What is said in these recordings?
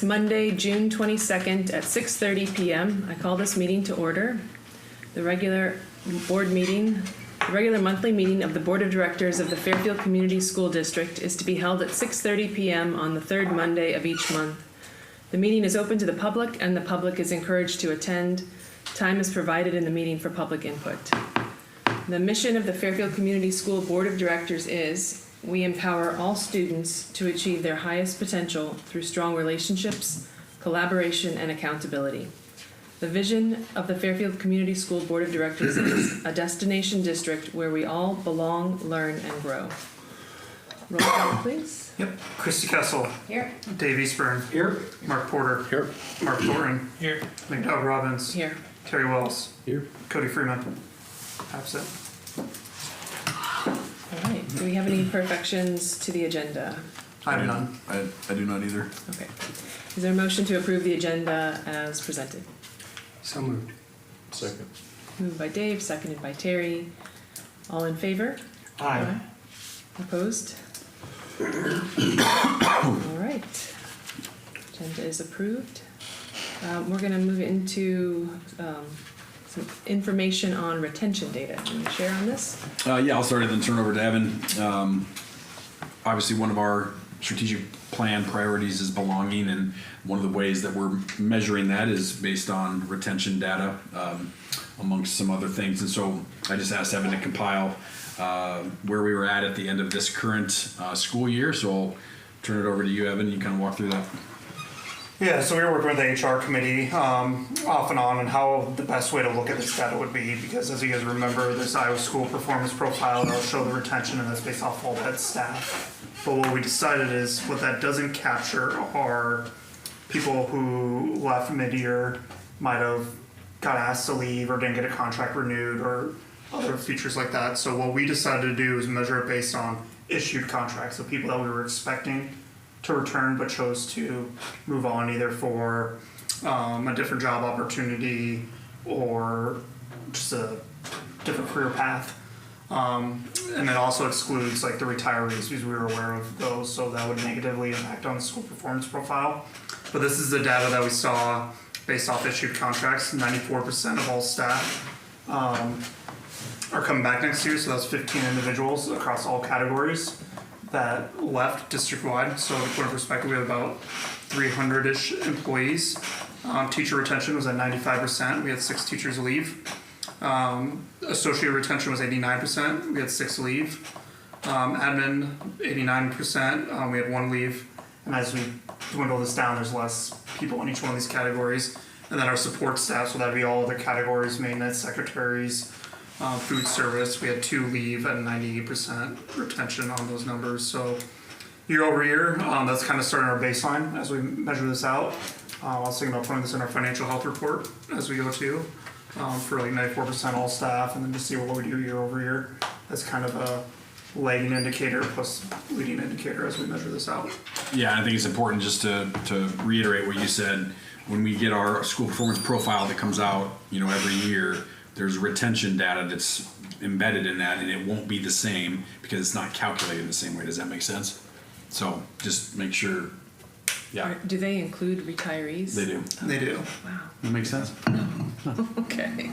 It's Monday, June 22nd at 6:30 p.m. I call this meeting to order. The regular monthly meeting of the Board of Directors of the Fairfield Community School District is to be held at 6:30 p.m. on the third Monday of each month. The meeting is open to the public, and the public is encouraged to attend. Time is provided in the meeting for public input. The mission of the Fairfield Community School Board of Directors is: we empower all students to achieve their highest potential through strong relationships, collaboration, and accountability. The vision of the Fairfield Community School Board of Directors is a destination district where we all belong, learn, and grow. Roll call, please. Yep. Christy Kessel. Here. Dave Eastburn. Here. Mark Porter. Here. Mark Thornton. Here. McDowell Robbins. Here. Terry Wells. Here. Cody Freeman. Absent. All right. Do we have any perfections to the agenda? I have none. I do not either. Okay. Is there a motion to approve the agenda as presented? So moved. Second. Moved by Dave, seconded by Terry. All in favor? Aye. Opposed? All right. Agenda is approved. We're going to move into some information on retention data. Can you share on this? Yeah, I'll start it and turn it over to Evan. Obviously, one of our strategic plan priorities is belonging, and one of the ways that we're measuring that is based on retention data, amongst some other things. And so I just asked Evan to compile where we were at the end of this current school year. So I'll turn it over to you, Evan. You kind of walk through that. Yeah, so we were working with the HR committee off and on how the best way to look at this data would be, because as you guys remember, this Iowa School Performance Profile, that'll show the retention, and that's based off all that staff. But what we decided is what that doesn't capture are people who left mid-year, might have got asked to leave or didn't get a contract renewed or other features like that. So what we decided to do is measure it based on issued contracts, so people that we were expecting to return but chose to move on either for a different job opportunity or just a different career path. And it also excludes like the retirees, because we were aware of those, so that would negatively impact on the school performance profile. But this is the data that we saw based off issued contracts. 94% of all staff are coming back next year, so that's 15 individuals across all categories that left district-wide. So to put in perspective, we have about 300-ish employees. Teacher retention was at 95%. We had 6 teachers leave. Associate retention was 89%. We had 6 leave. Admin, 89%. We had 1 leave. And as we dwindle this down, there's less people in each one of these categories. And then our support staff, so that'd be all the categories: maintenance, secretaries, food service. We had 2 leave and 98% retention on those numbers. So year over year, that's kind of starting our baseline as we measure this out. I was thinking about putting this in our financial health report as we go to, for like 94% all staff, and then just see what we do year over year. That's kind of a lagging indicator plus leading indicator as we measure this out. Yeah, I think it's important just to reiterate what you said. When we get our school performance profile that comes out, every year, there's retention data that's embedded in that, and it won't be the same because it's not calculated the same way. Does that make sense? So just make sure. Yeah. Do they include retirees? They do. They do. Wow. That makes sense. Okay.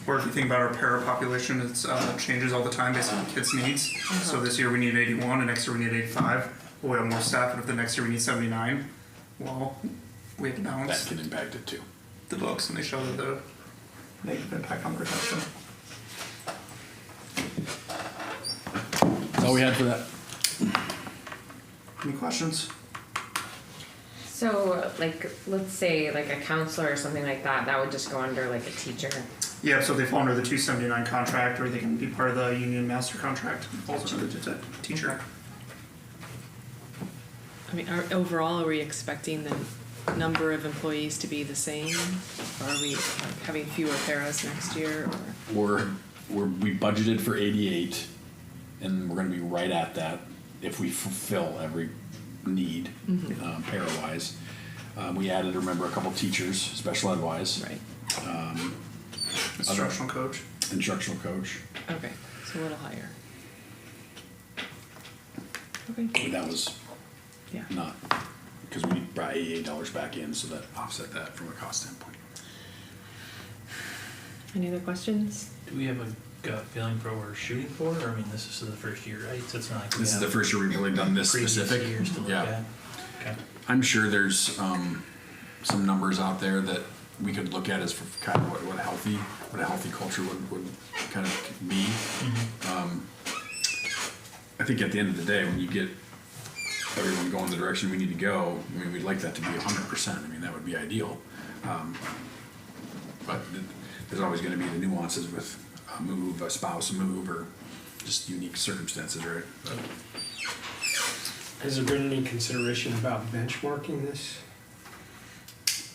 Or if you think about our para population, it's changes all the time based on kids' needs. So this year we need 81, and next year we need 85. Well, we have more staff, and if the next year we need 79, well, we have to balance That can impact it too. the books, and they show the negative impact on the retention. That's all we had for that. Any questions? So, let's say, a counselor or something like that, that would just go under, a teacher. Yeah, so they fall under the 279 contract, or they can be part of the union master contract. It falls under the teacher. I mean, overall, are we expecting the number of employees to be the same? Or are we having fewer paras next year? Or? We budgeted for 88, and we're going to be right at that if we fulfill every need, para-wise. We added, remember, a couple teachers, special ed-wise. Right. Instructional coach. Instructional coach. Okay, so a little higher. Okay. But that was Yeah. not because we brought AEA dollars back in, so that offset that from a cost standpoint. Any other questions? Do we have a gut feeling for what we're shooting for? Or, I mean, this is the first year, right? So it's not like we This is the have first year we've really done this previous specific. years to look Yeah. at. Okay. I'm sure there's some numbers out there that we could look at as for kind of what a healthy culture would kind of be. I think at the end of the day, when you get everyone going the direction we need to go, I mean, we'd like that to be 100%. I mean, that would be ideal. But there's always going to be the nuances with a move, a spouse move, or just unique circumstances, right? Has there been any consideration about benchmarking this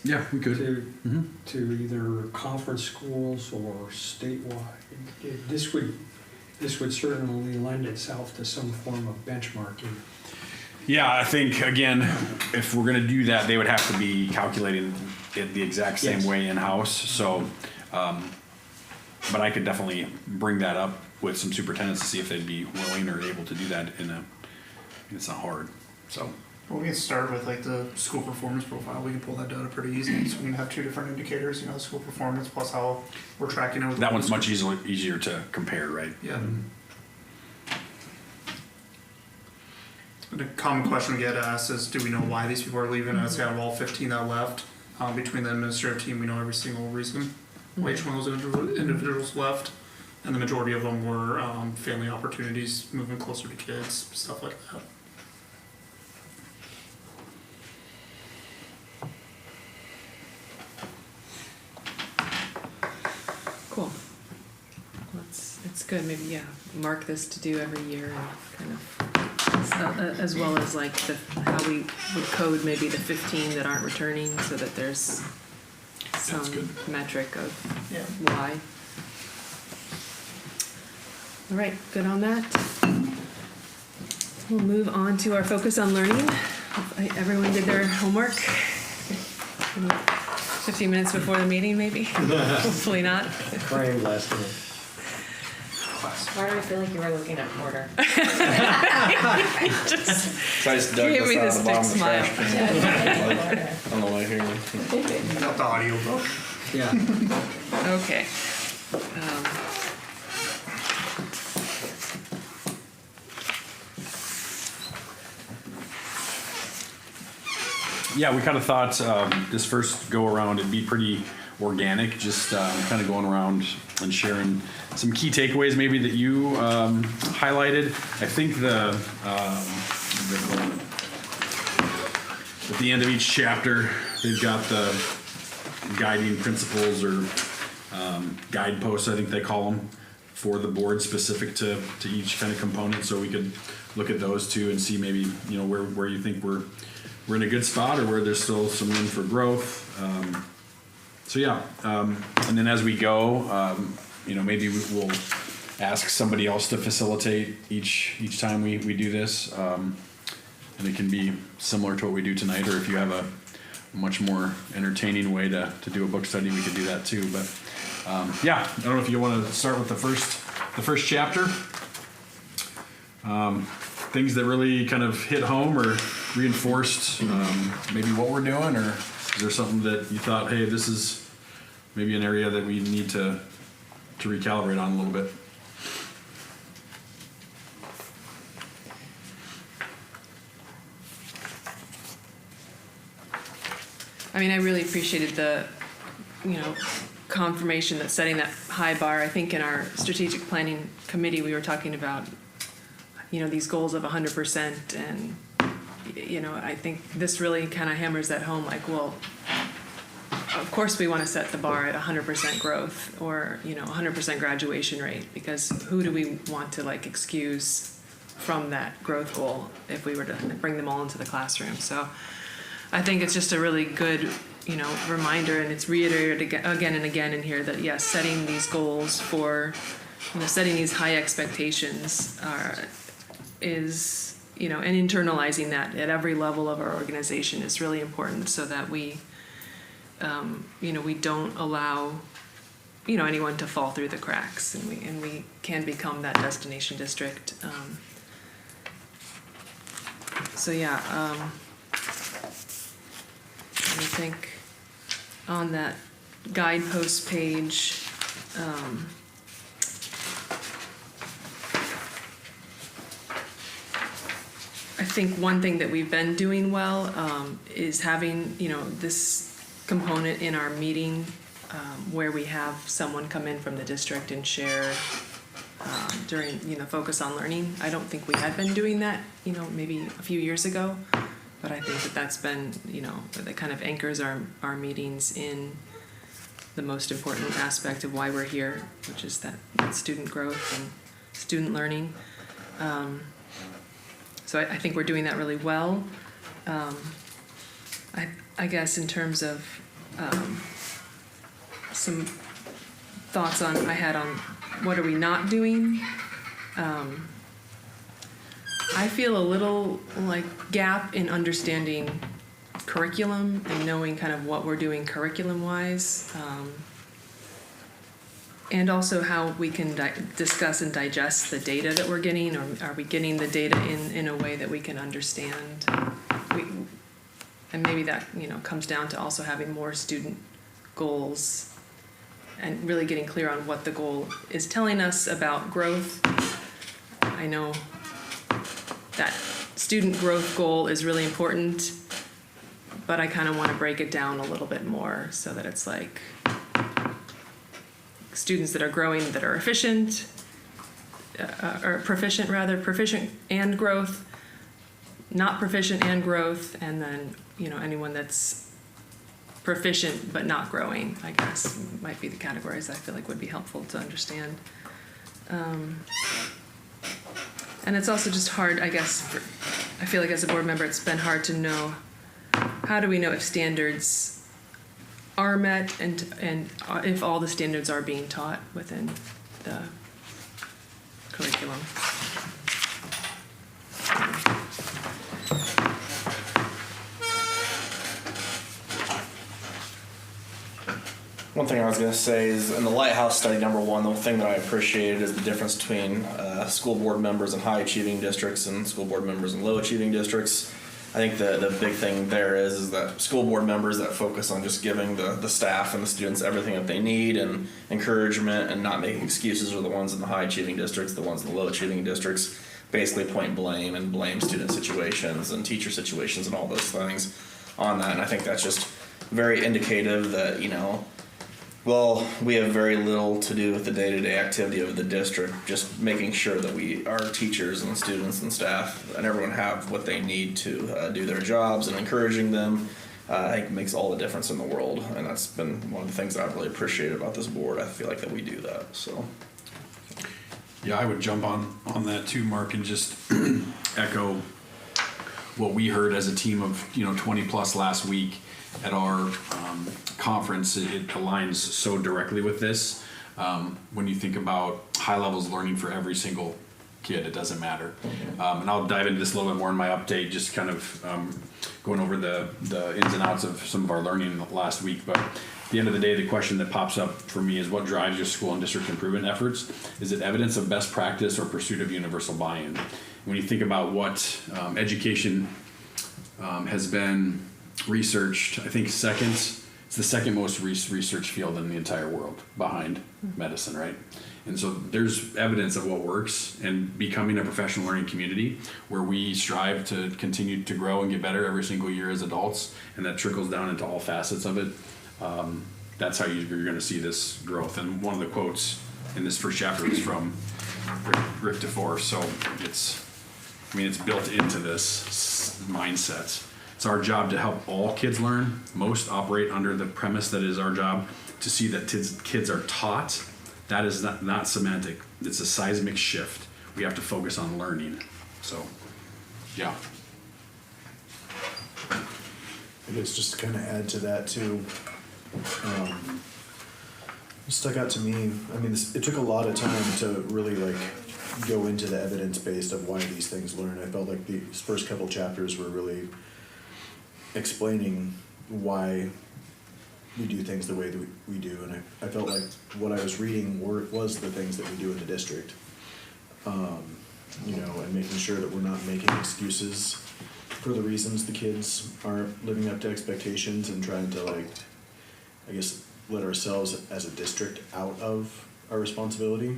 Yeah, we could. to either conference schools or statewide? This would certainly lend itself to some form of benchmarking. Yeah, I think, again, if we're gonna do that, they would have to be calculating it the exact same Yes. way in-house, so, but I could definitely bring that up with some superintendents to see if they'd be willing or able to do that it's not hard, so. Well, we can start with like the school performance profile. We can pull that data pretty easily. So we can have two different indicators, you know, school performance plus how we're tracking it. With That one's much easier to compare, right? Yeah. The common question we get asked is, do we know why these people are leaving? I'd say out of all 15 that left, between the administrative team, we know every single reason why each one of those individuals left. And the majority of them were family opportunities, moving closer to kids, stuff like that. Cool. Well, it's good. Maybe, yeah, mark this to do every year and kind of, as well as like how we would code maybe the 15 that aren't returning so that there's some good. metric of Yeah. why. All right, good on that. We'll move on to our focus on learning. Everyone did their homework. 15 minutes before the meeting, maybe? Hopefully not. Crammed last night. Why do I feel like you were looking at Porter? Just give me this big smile. I don't know why I hear you. Got the audio book. Yeah. Okay. Yeah, we kind of thought this first go around it'd be pretty organic, just kind of going around and sharing some key takeaways maybe that you highlighted. I think at the end of each chapter, they've got the guiding principles or guideposts, I think they call them, for the board specific to each kind of component. So we could look at those two and see maybe, you know, where you think we're in a good spot or where there's still some room for growth. So yeah, and then as we go, you know, maybe we'll ask somebody else to facilitate each time we do this, and it can be similar to what we do tonight. Or if you have a much more entertaining way to do a book study, we could do that too. But yeah, I don't know if you want to start with the first chapter. Things that really kind of hit home or reinforced maybe what we're doing, or is there something that you thought, hey, this is maybe an area that we need to recalibrate on a little bit? I mean, I really appreciated the, you know, confirmation that setting that high bar. I think in our strategic planning committee, we were talking about, you know, these goals of 100%, and, you know, I think this really kind of hammers that home, like, well, of course we want to set the bar at 100% growth or, you know, 100% graduation rate, because who do we want to, like, excuse from that growth goal if we were to bring them all into the classroom? So I think it's just a really good, you know, reminder, and it's reiterated again and again in here that, yes, setting these goals for, you know, setting these high expectations is, you know, and internalizing that at every level of our organization is really important, so that we, you know, we don't allow, you know, anyone to fall through the cracks, and we can become that destination district. So yeah, I think on that guidepost page, I think one thing that we've been doing well is having, this component in our meeting where we have someone come in from the district and share during, focus on learning. I don't think we had been doing that, maybe a few years ago, but I think that that's been, that kind of anchors our meetings in the most important aspect of why we're here, which is that student growth and student learning. So I think we're doing that really well. I guess in terms of some thoughts I had on what are we not doing. I feel a little like gap in understanding curriculum and knowing kind of what we're doing curriculum-wise. And also how we can discuss and digest the data that we're getting, or are we getting the data in a way that we can understand? And maybe that comes down to also having more student goals and really getting clear on what the goal is telling us about growth. I know that student growth goal is really important, but I kind of want to break it down a little bit more so that it's like students that are growing, that are efficient, or proficient rather, proficient and growth, not proficient and growth, and then, anyone that's proficient but not growing, I guess, might be the categories I feel like would be helpful to understand. And it's also just hard, I guess, I feel like as a board member, it's been hard to know, how do we know if standards are met and if all the standards are being taught within the curriculum. One thing I was going to say is in the Lighthouse study number 1, the thing that I appreciated is the difference between school board members in high achieving districts and school board members in low achieving districts. I think the big thing there is that school board members that focus on just giving the staff and the students everything that they need and encouragement and not making excuses are the ones in the high achieving districts. The ones in the low achieving districts basically point blame and blame student situations and teacher situations and all those things on that. And I think that's just very indicative that, well, we have very little to do with the day-to-day activity of the district, just making sure that our teachers and students and staff and everyone have what they need to do their jobs, and encouraging them, I think makes all the difference in the world. And that's been one of the things that I've really appreciated about this board. I feel like that we do that, so. Yeah, I would jump on that too, Mark, and just echo what we heard as a team of 20 plus last week at our conference. It aligns so directly with this. When you think about high levels learning for every single kid, it doesn't matter. And I'll dive into this a little bit more in my update, just kind of going over the ins and outs of some of our learning last week. But at the end of the day, the question that pops up for me is, what drives your school and district improvement efforts? Is it evidence of best practice or pursuit of universal buy-in? When you think about what education has been researched, I think it's the second most researched field in the entire world, behind medicine, right? And so there's evidence of what works, and becoming a professional learning community where we strive to continue to grow and get better every single year as adults, and that trickles down into all facets of it. That's how you're going to see this growth. And one of the quotes in this first chapter is from Rick DeFore, so it's built into this mindset. It's our job to help all kids learn. Most operate under the premise that it is our job to see that kids are taught. That is not semantic. It's a seismic shift. We have to focus on learning. So, yeah. I guess just to kind of add to that too, stuck out to me. It took a lot of time to really go into the evidence base of why these things learn. I felt like these first couple chapters were really explaining why we do things the way that we do, and I felt like what I was reading was the things that we do in the district, and making sure that we're not making excuses for the reasons the kids aren't living up to expectations and trying to like, I guess, let ourselves as a district out of our responsibility.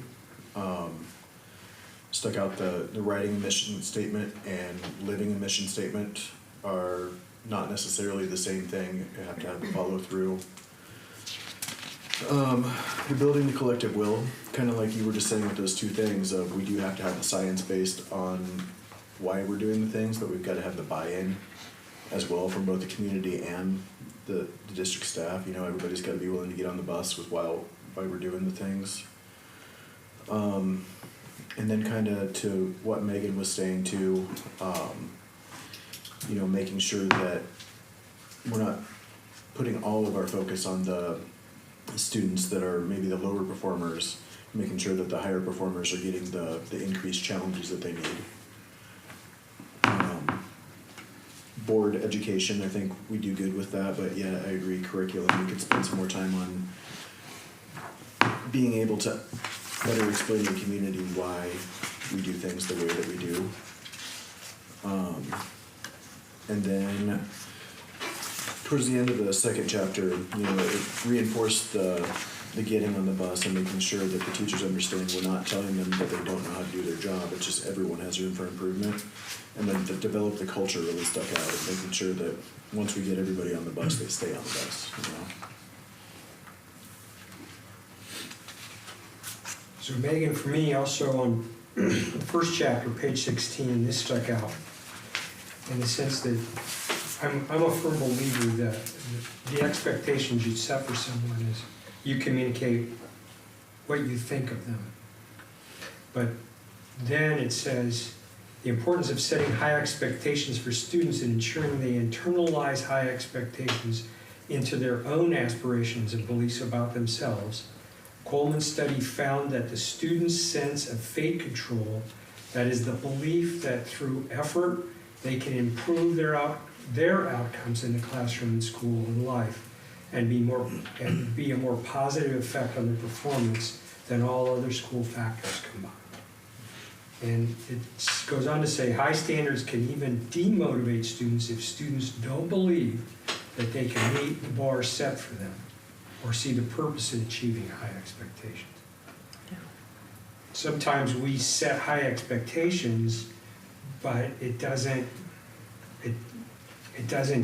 Stuck out the writing a mission statement and living a mission statement are not necessarily the same thing. You have to have a follow through. You're building the collective will, kind of like you were just saying with those two things of we do have to have the science based on why we're doing the things, but we've got to have the buy-in as well from both the community and the district staff. You know, everybody's got to be willing to get on the bus with why we're doing the things. And then kind of to what Megan was saying too, you know, making sure that we're not putting all of our focus on the students that are maybe the lower performers, making sure that the higher performers are getting the increased challenges that they need. Board education, I think we do good with that, but yeah, I agree, curriculum, we could spend some more time on being able to better explain to the community why we do things the way that we do. And then towards the end of the second chapter, you know, it reinforced the getting on the bus and making sure that the teachers understand we're not telling them that they don't know how to do their job. It's just everyone has room for improvement. And then to develop the culture really stuck out of making sure that once we get everybody on the bus, they stay on the bus, you know. So Megan, for me, also on the first chapter, page 16, this stuck out in the sense that I'm a firm believer that the expectations you set for someone is you communicate what you think of them. But then it says, the importance of setting high expectations for students and ensuring they internalize high expectations into their own aspirations and beliefs about themselves. Coleman's study found that the student's sense of fate control, that is the belief that through effort they can improve their outcomes in the classroom and school and life, and be a more positive effect on their performance than all other school factors combined. And it goes on to say, high standards can even demotivate students if students don't believe that they can meet the bar set for them or see the purpose in achieving high expectations. Yeah. Sometimes we set high expectations, but it doesn't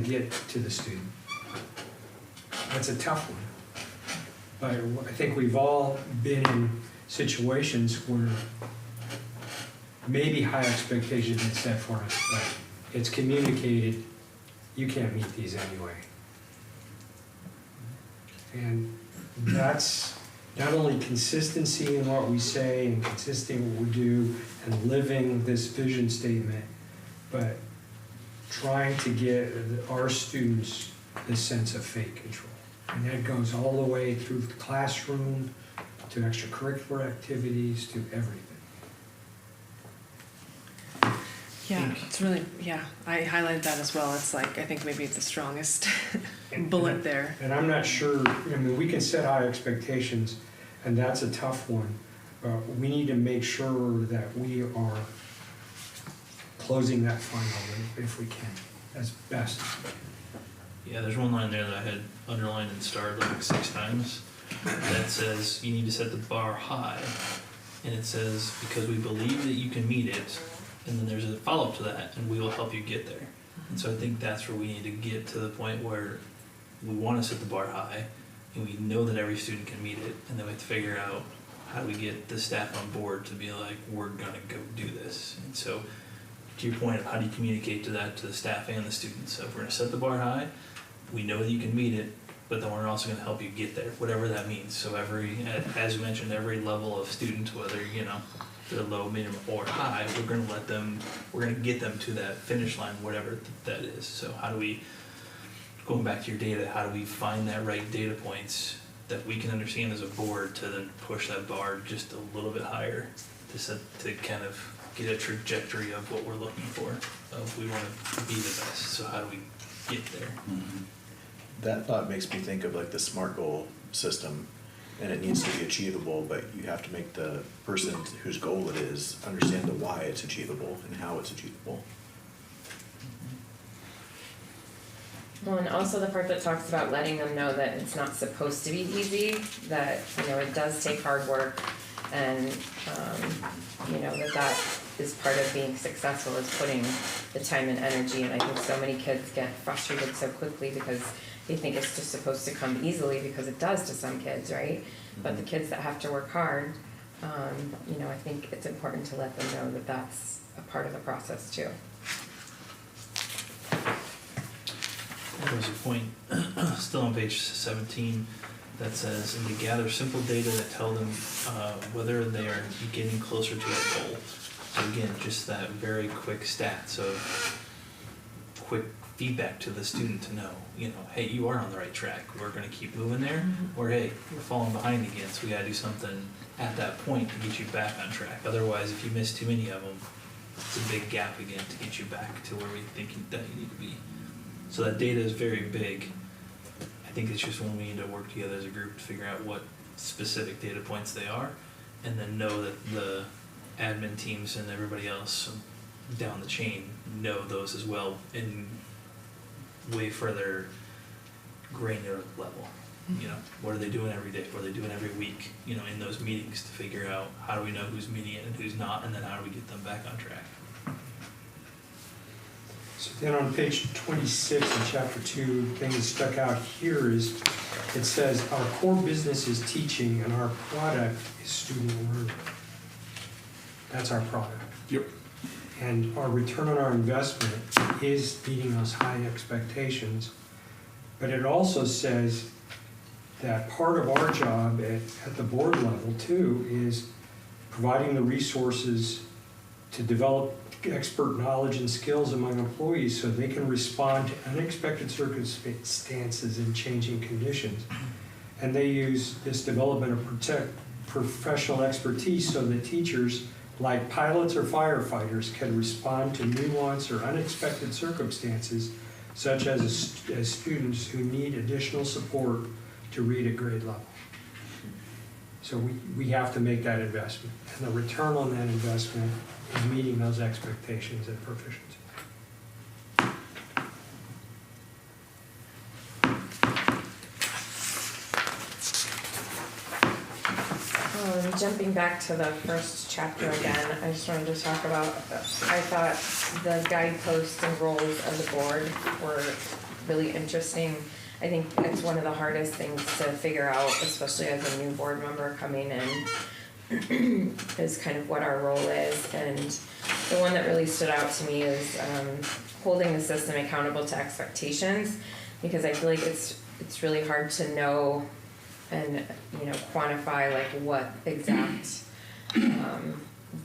get to the student. That's a tough one. But I think we've all been in situations where maybe high expectations been set for us, but it's communicated, you can't meet these anyway. And that's not only consistency in what we say and consistency in what we do and living this vision statement, but trying to get our students this sense of fate control. And that goes all the way through the classroom, to extracurricular activities, to everything. Yeah, it's really, yeah, I highlighted that as well. It's like, I think maybe it's the strongest bullet there. And I'm not sure, I mean, we can set high expectations, and that's a tough one. We need to make sure that we are closing that funnel if we can, as best as we can. Yeah, there's one line there that I had underlined and starred like 6 times that says you need to set the bar high, and it says because we believe that you can meet it, and then there's a follow-up to that, and we will help you get there. And so I think that's where we need to get to the point where we want to set the bar high, and we know that every student can meet it, and then we have to figure out how do we get the staff on board to be like, we're gonna go do this. And so to your point of how do you communicate to that to the staff and the students? So if we're gonna set the bar high, we know that you can meet it, but then we're also gonna help you get there, whatever that means. So as you mentioned, every level of student, whether, you know, they're low, medium, or high, we're gonna get them to that finish line, whatever that is. So how do we, going back to your data, how do we find that right data points that we can understand as a board to then push that bar just a little bit higher to kind of get a trajectory of what we're looking for, of we want to be the best. So how do we get there? Mm-hmm. That thought makes me think of like the SMART goal system, and it needs to be achievable, but you have to make the person whose goal it is understand the why it's achievable and how it's achievable. Well, and also the part that talks about letting them know that it's not supposed to be easy, that, you know, it does take hard work, and, you know, that is part of being successful, is putting the time and energy, and I think so many kids get frustrated so quickly because they think it's just supposed to come easily, because it does to some kids, right? But the kids that have to work hard, you know, I think it's important to let them know that that's a part of the process too. There's a point, still on page 17, that says, and to gather simple data that tell them whether they are getting closer to a goal. So again, just that very quick stats of quick feedback to the student to know, you know, hey, you are on the right track. We're going to keep moving there, or hey, you're falling behind again, so we got to do something at that point to get you back on track. Otherwise, if you miss too many of them, it's a big gap again to get you back to where we think that you need to be. So that data is very big. I think it's just when we need to work together as a group to figure out what specific data points they are, and then know that the admin teams and everybody else down the chain know those as well in way further granular level. You know, what are they doing every day? What are they doing every week? You know, in those meetings to figure out how do we know who's meeting it and who's not, and then how do we get them back on track. So then on page 26 in chapter 2, the thing that stuck out here is, it says, our core business is teaching and our product is student learning. That's our product. Yep. And our return on our investment is meeting those high expectations. But it also says that part of our job at the board level too is providing the resources to develop expert knowledge and skills among employees so they can respond to unexpected circumstances and changing conditions. And they use this development of professional expertise so that teachers, like pilots or firefighters, can respond to nuanced or unexpected circumstances, such as students who need additional support to read at grade level. So we have to make that investment, and the return on that investment is meeting those expectations and proficiency. Jumping back to the first chapter again, I just wanted to talk about, I thought the guideposts and roles of the board were really interesting. I think it's one of the hardest things to figure out, especially as a new board member coming in, is kind of what our role is. And the one that really stood out to me is holding the system accountable to expectations, because I feel like it's really hard to know and, you know, quantify like what exact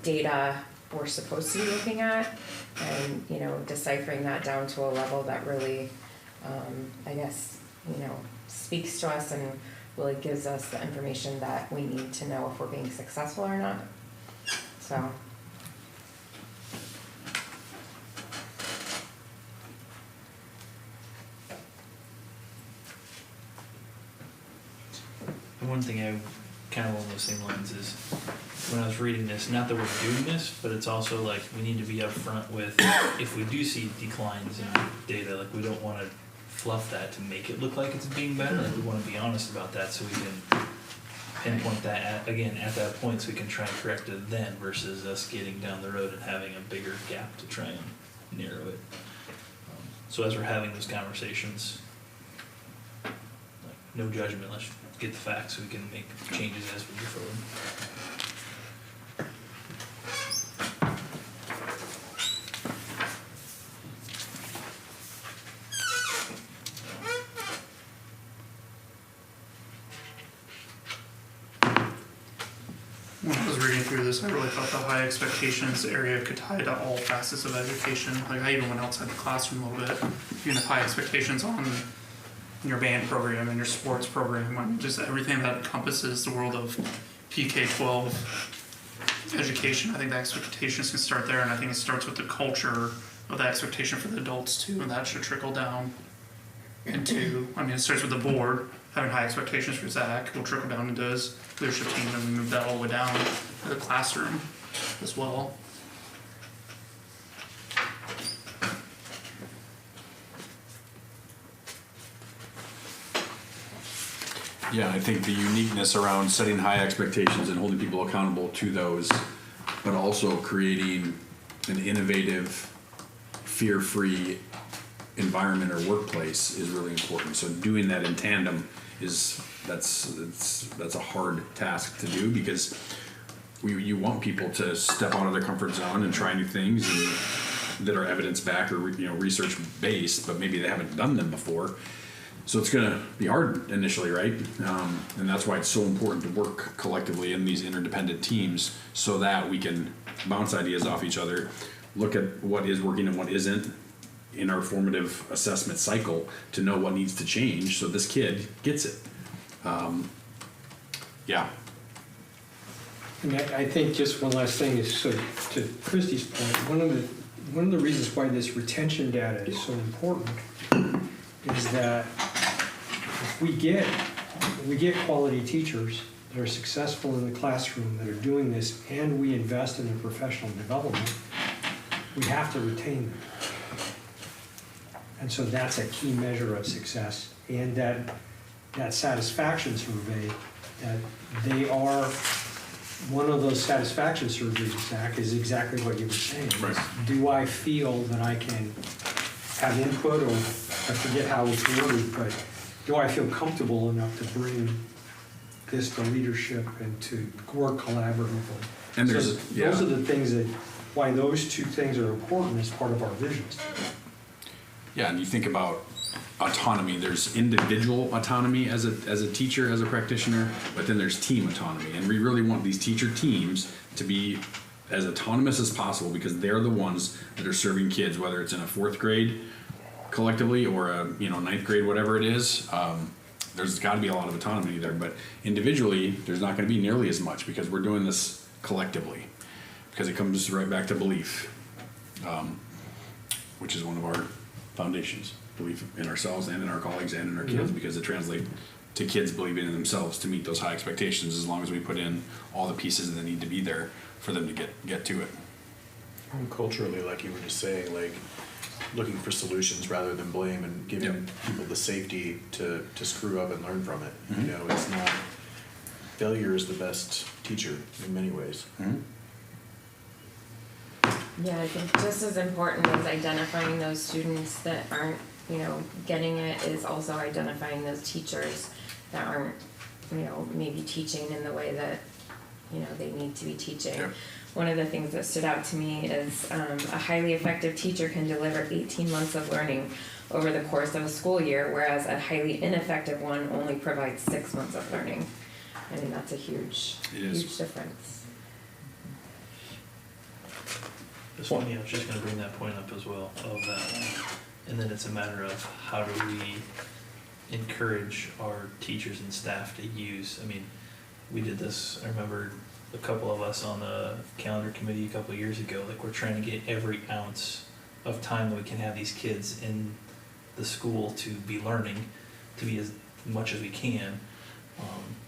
data we're supposed to be looking at, and, you know, deciphering that down to a level that really, I guess, you know, speaks to us and really gives us the information that we need to know if we're being successful or not. So. And one thing I kind of along those same lines is when I was reading this, not that we're doing this, but it's also like we need to be upfront with if we do see declines in data, like we don't want to fluff that to make it look like it's being better. Like we want to be honest about that so we can pinpoint that at that point so we can try and correct it then versus us getting down the road and having a bigger gap to try and narrow it. So as we're having those conversations, like no judgment, let's get the facts so we can make changes as we move forward. When I was reading through this, I really thought the high expectations area could tie to all facets of education. Like I even went outside the classroom a little bit. You have high expectations on your band program and your sports program, and just everything that encompasses the world of PK-12 education. I think the expectations can start there, and I think it starts with the culture of the expectation for the adults too, and that should trickle down into, I mean, it starts with the board having high expectations for Zach, will trickle down into his leadership team, and move that all the way down to the classroom as well. Yeah, I think the uniqueness around setting high expectations and holding people accountable to those, but also creating an innovative, fear-free environment or workplace is really important. So doing that in tandem that's a hard task to do, because you want people to step out of their comfort zone and try new things that are evidence-backed or research-based, but maybe they haven't done them before. So it's going to be hard initially, right? And that's why it's so important to work collectively in these interdependent teams so that we can bounce ideas off each other, look at what is working and what isn't in our formative assessment cycle to know what needs to change so this kid gets it. Yeah. And I think just one last thing is, so to Christie's point, one of the reasons why this retention data is so important is that if we get quality teachers that are successful in the classroom, that are doing this, and we invest in their professional development, we have to retain them. And so that's a key measure of success. And that satisfaction survey, that they are, one of those satisfaction surveys, Zach, is exactly what you were saying. Right. Do I feel that I can have input, or I forget how it's worded, but do I feel comfortable enough to bring this to leadership and to work collaboratively? And So there's, those are the things that, why those two things are important as part of our visions. Yeah, and you think about autonomy. There's individual autonomy as a teacher, as a practitioner, but then there's team autonomy. And we really want these teacher teams to be as autonomous as possible, because they're the ones that are serving kids, whether it's in a 4th grade collectively or a ninth grade, whatever it is. There's got to be a lot of autonomy there, but individually, there's not going to be nearly as much, because we're doing this collectively. Because it comes right back to belief, which is one of our foundations. Belief in ourselves and in our colleagues and in our kids, because it translates to kids believing in themselves to meet those high expectations, as long as we put in all the pieces that need to be there for them to get to it. And culturally, like you were just saying, like looking for solutions rather than blame, and giving Yep. people the safety to screw up and learn from it. Mhm. You know, it's not, failure is the best teacher in many ways. Mm-hmm. Yeah, I think just as important as identifying those students that aren't, getting it, is also identifying those teachers that aren't, maybe teaching in the way that, they need to be teaching. Yep. One of the things that stood out to me is a highly effective teacher can deliver 18 months of learning over the course of a school year, whereas a highly ineffective one only provides 6 months of learning. I mean, that's a huge difference. This one, I was just gonna bring that point up as well, of that, and then it's a matter of how do we encourage our teachers and staff to use, we did this, I remember a couple of us on the calendar committee a couple of years ago, like we're trying to get every ounce of time that we can have these kids in the school to be learning, to be as much as we can.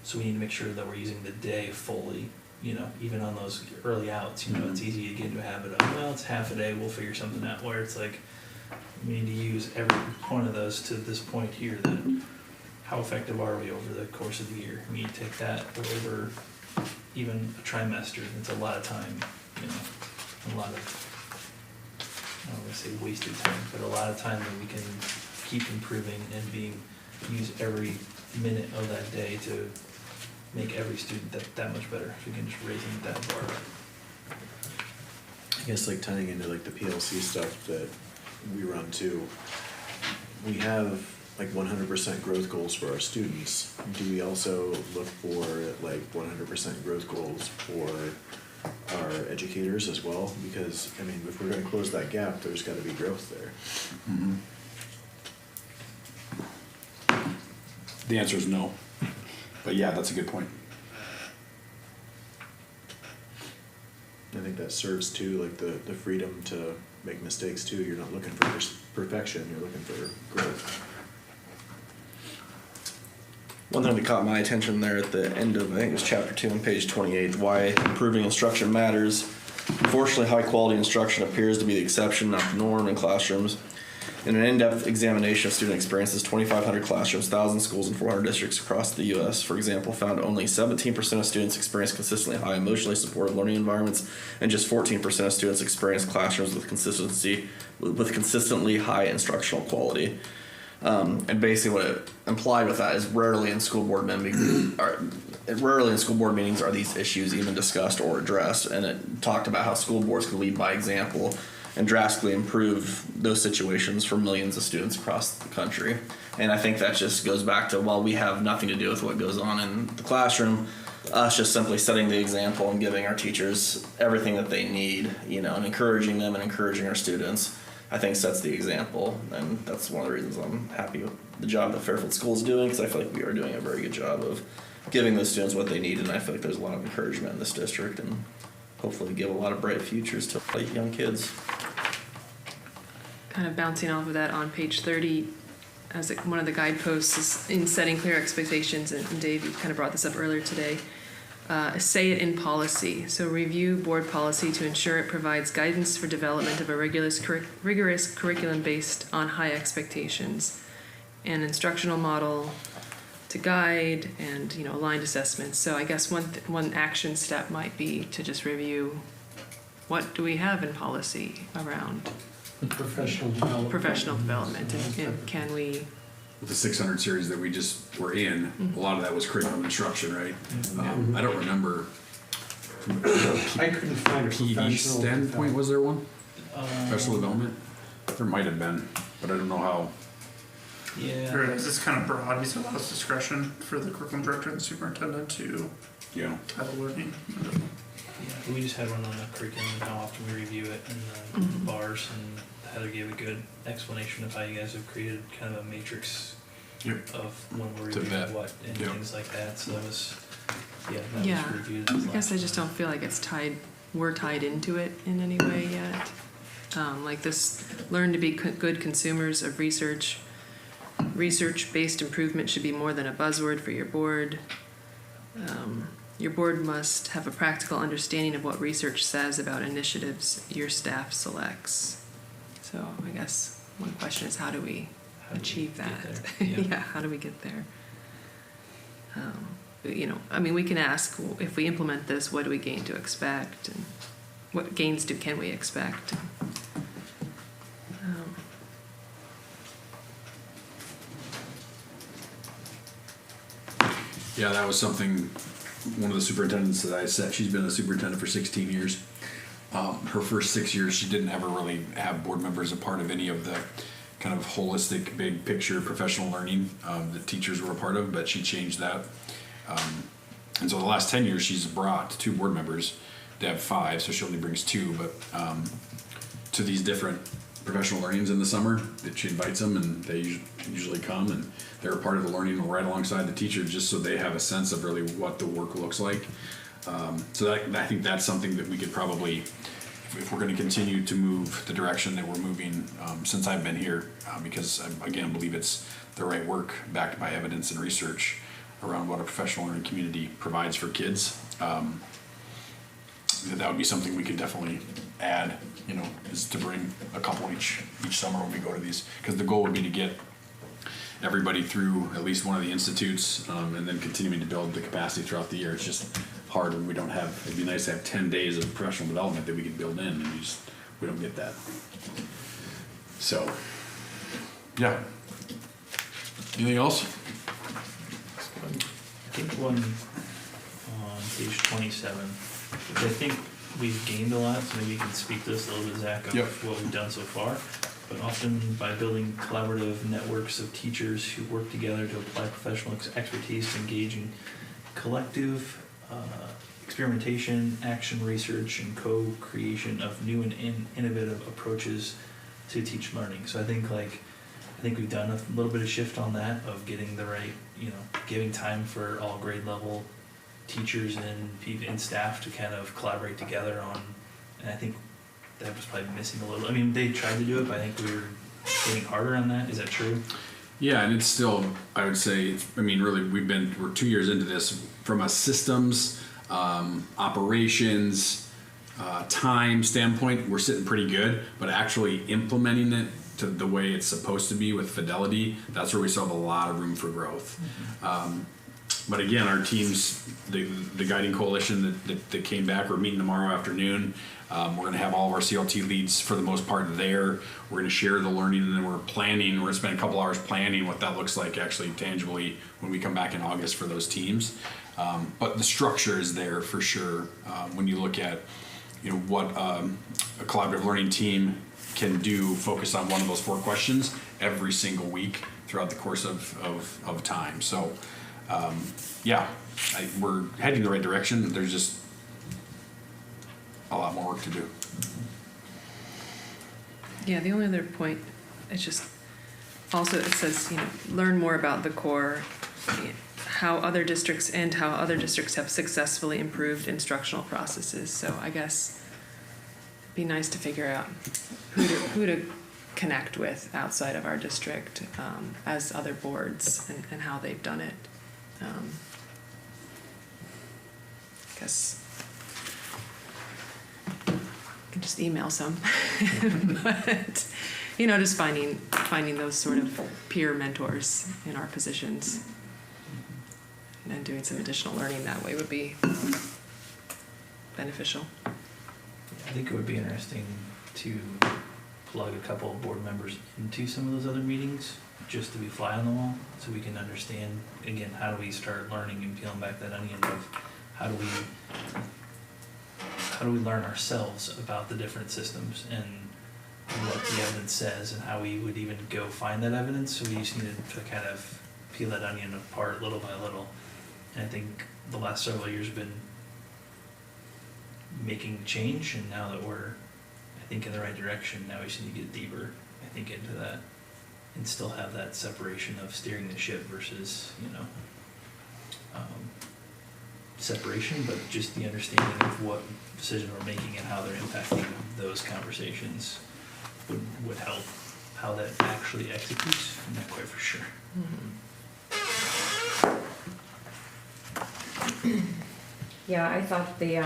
So we need to make sure that we're using the day fully, even on those early outs, it's easy to get into a habit of, well, it's half a day, we'll figure something out, where it's like, we need to use every one of those to this point here, that how effective are we over the course of the year? You take that over even a trimester, it's a lot of time, a lot of, I don't want to say wasted time, but a lot of time that we can keep improving and use every minute of that day to make every student that much better. If we can just raise them that bar. I guess like tying into like the PLC stuff that we run too, we have like 100% growth goals for our students. Do we also look for like 100% growth goals for our educators as well? Because if we're going to close that gap, there's got to be growth there. Mm-hmm. The answer is no. But yeah, that's a good point. I think that serves too, like the freedom to make mistakes too. You're not looking for perfection, you're looking for growth. One thing that caught my attention there at the end of, I think it was chapter 2 on page 28, why improving instruction matters. Unfortunately, high quality instruction appears to be the exception, not the norm in classrooms. In an in-depth examination of student experiences, 2,500 classrooms, 1,000 schools, and 400 districts across the U.S., for example, found only 17% of students experience consistently high emotionally supportive learning environments, and just 14% of students experience classrooms with consistently high instructional quality. And basically, what it implied with that is rarely in school board meetings are these issues even discussed or addressed. And it talked about how school boards could lead by example and drastically improve those situations for millions of students across the country. And I think that just goes back to, while we have nothing to do with what goes on in the classroom, us just simply setting the example and giving our teachers everything that they need, and encouraging them and encouraging our students, I think sets the example. And that's one of the reasons I'm happy with the job that Fairfield School is doing, because I feel like we are doing a very good job of giving those students what they need. And I feel like there's a lot of encouragement in this district, and hopefully give a lot of bright futures to young kids. Kind of bouncing off of that, on page 30, as one of the guideposts is in setting clear expectations, and Dave, you kind of brought this up earlier today, say it in policy. So review board policy to ensure it provides guidance for development of a rigorous curriculum based on high expectations, an instructional model to guide, and aligned assessments. So I guess one action step might be to just review, what do we have in policy around Professional development. and can we, With the 600 series that we just were in, a lot of that was curriculum instruction, right? I don't remember. From I couldn't find a PE professional standpoint, was there one? Professional development? There might have been, but I don't know how. Yeah. There it is. It's kind of broad. It allows discretion for the curriculum director and the superintendent to have a learning. Yeah, we just had one on the curriculum and how often we review it and the bars, and Heather gave a good explanation of how you guys have created kind of a matrix of when we're To reviewing vet. what and things like that. So that was, that Yeah, was reviewed. I guess I just don't feel like we're tied into it in any way yet. Like this, learn to be good consumers of research. Research-based improvement should be more than a buzzword for your board. Your board must have a practical understanding of what research says about initiatives your staff selects. So I guess one question is, how do we achieve get that? there? Yeah, how do we get there? We can ask, if we implement this, what do we gain to expect, and what gains can we expect? Yeah, that was something, one of the superintendents that I said, she's been a superintendent for 16 years. Her first 6 years, she didn't ever really have board members a part of any of the kind of holistic, big picture professional learning that teachers were a part of, but she changed that. And so the last 10 years, she's brought 2 board members. They have 5, so she only brings 2, but to these different professional learnings in the summer, that she invites them, and they usually come, and they're a part of the learning right alongside the teachers, just so they have a sense of really what the work looks like. So I think that's something that we could probably, if we're going to continue to move the direction that we're moving since I've been here, because I, again, believe it's the right work backed by evidence and research around what a professional learning community provides for kids. That would be something we could definitely add, is to bring a couple each summer when we go to these, because the goal would be to get everybody through at least one of the institutes, and then continuing to build the capacity throughout the year. It's just hard when we don't have, it'd be nice to have 10 days of professional development that we could build in, and we don't get that. So, yeah. Anything else? I think one on page 27, which I think we've gained a lot, so maybe you can speak to this a little bit, Zach, of what we've done so far. But often by building collaborative networks of teachers who work together to apply professional expertise to engage in collective experimentation, action research, and co-creation of new and innovative approaches to teach learning. So I think we've done a little bit of shift on that, of getting the right, giving time for all grade level teachers and staff to kind of collaborate together on, and I think that was probably missing a little. I mean, they tried to do it, but I think we were getting harder on that. Is that true? Yeah, and it's still, I would say, really, we're 2 years into this. From a systems, operations, time standpoint, we're sitting pretty good, but actually implementing it to the way it's supposed to be with fidelity, that's where we still have a lot of room for growth. But again, our teams, the guiding coalition that came back, we're meeting tomorrow afternoon. We're going to have all of our CLT leads for the most part there. We're going to share the learning, and then we're going to spend a couple hours planning what that looks like actually tangibly when we come back in August for those teams. But the structure is there for sure. When you look at what a collaborative learning team can do, focus on one of those 4 questions every single week throughout the course of time. So we're heading in the right direction. There's just a lot more work to do. Yeah, the only other point, it's just, also it says, learn more about the core, how other districts have successfully improved instructional processes. So I guess it'd be nice to figure out who to connect with outside of our district as other boards and how they've done it. I guess I can just email some, but just finding those sort of peer mentors in our positions and doing some additional learning that way would be beneficial. I think it would be interesting to plug a couple of board members into some of those other meetings, just to be fly on the wall, so we can understand, again, how do we start learning and peeling back that onion of how do we learn ourselves about the different systems and what the evidence says and how we would even go find that evidence. So we just needed to kind of peel that onion apart little by little. And I think the last several years have been making change, and now that we're, I think, in the right direction, now we just need to get deeper, I think, into that and still have that separation of steering the ship versus, separation, but just the understanding of what decision we're making and how they're impacting those conversations would help. How that actually executes, I'm not quite for sure. Yeah, I thought the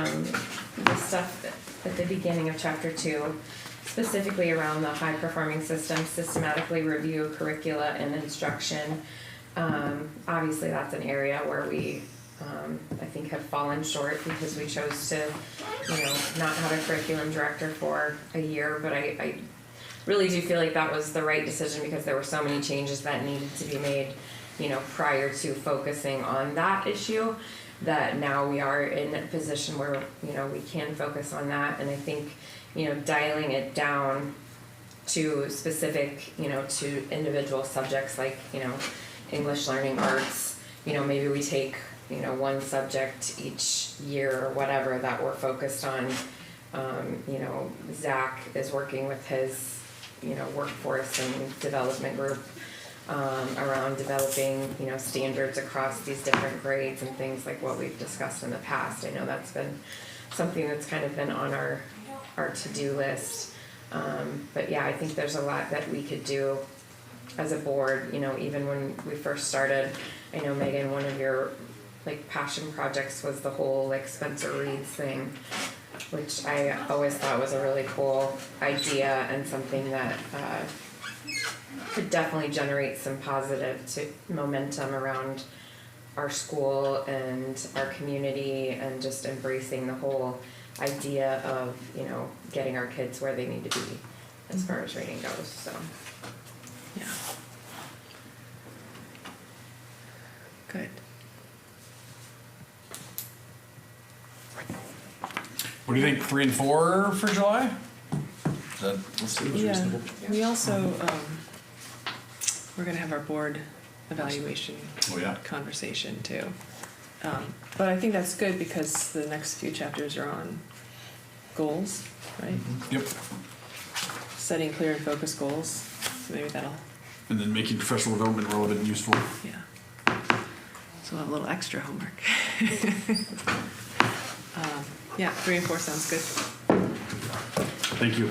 stuff at the beginning of chapter 2, specifically around the high performing systems, systematically review curricula and instruction. Obviously that's an area where we I think have fallen short because we chose to not have a curriculum director for a year, but I really do feel like that was the right decision because there were so many changes that needed to be made prior to focusing on that issue, that now we are in a position where we can focus on that. And I think dialing it down to specific to individual subjects like English learning arts, maybe we take one subject each year or whatever that we're focused on. Zach is working with his workforce and development group around developing standards across these different grades and things like what we've discussed in the past. I know that's been something that's kind of been on our to-do list. But yeah, I think there's a lot that we could do as a board. Even when we first started, I know Megan, one of your passion projects was the whole Spencer Reed's thing, which I always thought was a really cool idea and something that could definitely generate some positive momentum around our school and our community, and just embracing the whole idea of getting our kids where they need to be as far as reading goes. So Yeah. Good. What do you think, 3 and 4 for July? Yeah. We also we're gonna have our board evaluation conversation too. But I think that's good because the next few chapters are on goals, right? Yep. Setting clear and focused goals. So maybe that'll. And then making professional development relevant and useful. Yeah. So we'll have a little extra homework. Yeah, 3 and 4 sounds good. Thank you.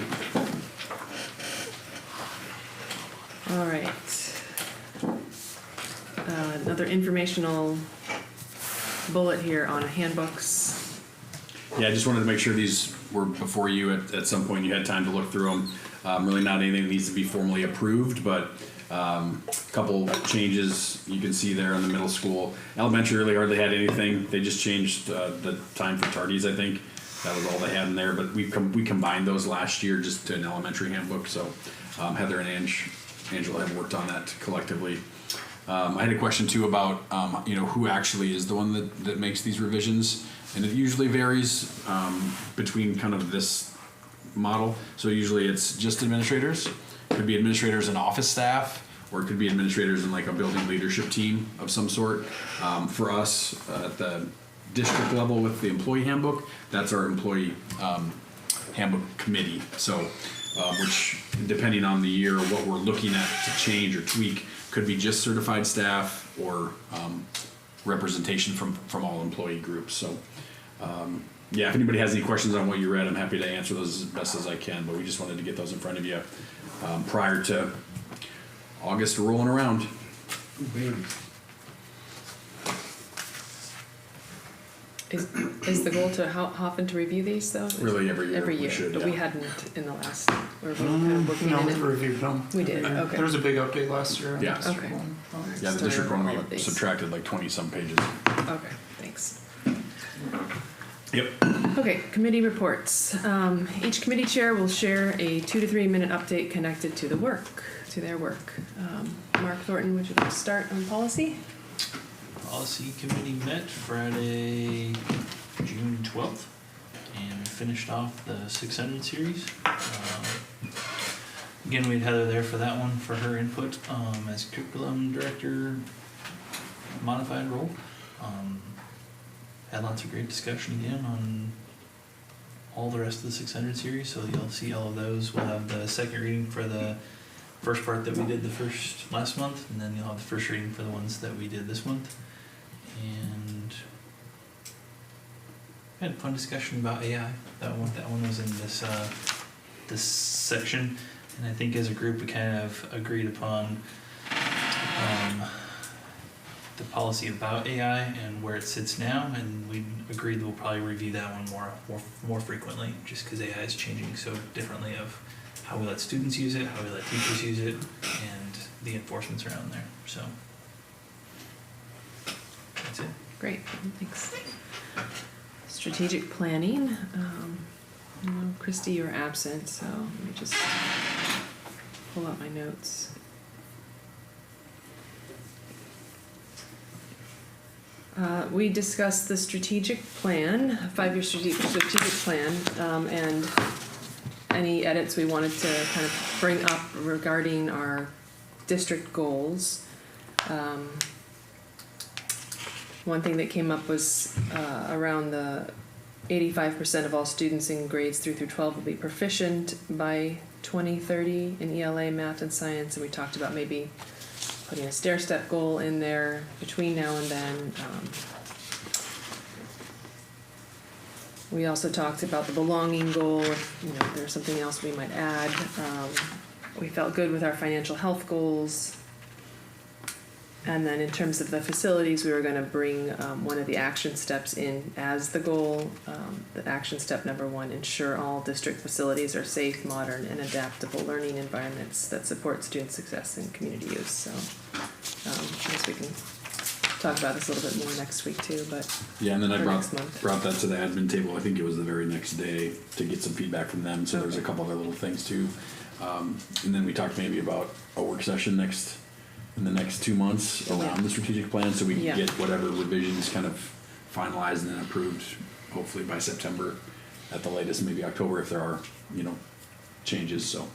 All right. Another informational bullet here on handbooks. Yeah, I just wanted to make sure these were before you at some point. You had time to look through them. Really not anything that needs to be formally approved, but a couple changes you can see there in the middle school. Elementary really hardly had anything. They just changed the time for tardies, I think. That was all they had in there, but we combined those last year just to an elementary handbook. So Heather and Angela have worked on that collectively. I had a question too about who actually is the one that makes these revisions, and it usually varies between kind of this model. So usually it's just administrators. Could be administrators and office staff, or it could be administrators and like a building leadership team of some sort. For us at the district level with the employee handbook, that's our employee handbook committee. So which, depending on the year, what we're looking at to change or tweak, could be just certified staff or representation from all employee groups. So yeah, if anybody has any questions on what you read, I'm happy to answer those as best as I can, but we just wanted to get those in front of you prior to August rolling around. Is the goal to how often to review these though? Really every year. Every we year, should, but yeah. we hadn't in the last, or we kind of working No, in we it. reviewed them. We did, okay. There was a big update last year. On Yeah. the district Okay. one. Yeah, the Still district remember one, all of we these. subtracted like 20 some pages. Okay, thanks. Yep. Okay, committee reports. Each committee chair will share a 2 to 3 minute update connected to their work. Mark Thornton, would you like to start on policy? Policy committee met Friday, June 12th, and finished off the 600 series. Again, we had Heather there for that one for her input as curriculum director, modified role. Had lots of great discussion again on all the rest of the 600 series, so you'll see all of those. We'll have the second reading for the first part that we did last month, and then you'll have the first reading for the ones that we did this month. And we had a fun discussion about AI. That one was in this section, and I think as a group we kind of agreed upon the policy about AI and where it sits now, and we agreed that we'll probably review that one more frequently, just because AI is changing so differently of how we let students use it, how we let teachers use it, and the enforcements around there. So that's it. Great, thanks. Strategic planning. Christy, you were absent, so let me just pull out my notes. We discussed the strategic plan, 5-year strategic plan, and any edits we wanted to kind of bring up regarding our district goals. One thing that came up was around the 85% of all students in grades 3 through 12 will be proficient by 2030 in ELA, math, and science, and we talked about maybe putting a stair-step goal in there between now and then. We also talked about the belonging goal, if there's something else we might add. We felt good with our financial health goals. And then in terms of the facilities, we were going to bring one of the action steps in as the goal. The action step number 1, ensure all district facilities are safe, modern, and adaptable learning environments that support student success and community use. So I guess we can talk about this a little bit more next week too. But Yeah, and then I for brought next month. that to the admin table. I think it was the very next day to get some feedback from them. So there's a couple other little things too. And then we talked maybe about a work session in the next 2 months around the strategic plan, so we can get whatever revisions kind of finalized and then approved, hopefully by September at the latest, maybe October if there are changes. So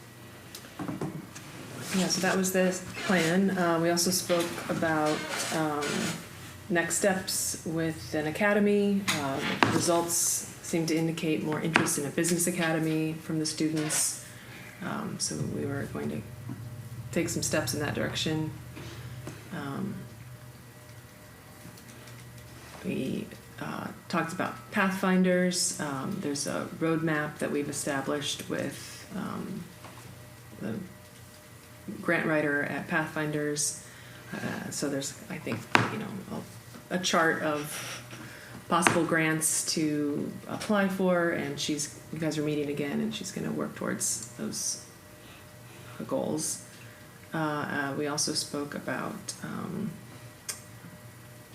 Yeah, so that was the plan. We also spoke about next steps with an academy. Results seem to indicate more interest in a business academy from the students. So we were going to take some steps in that direction. We talked about Pathfinders. There's a roadmap that we've established with the grant writer at Pathfinders. So there's, I think, a chart of possible grants to apply for, and you guys are meeting again, and she's going to work towards those goals. We also spoke about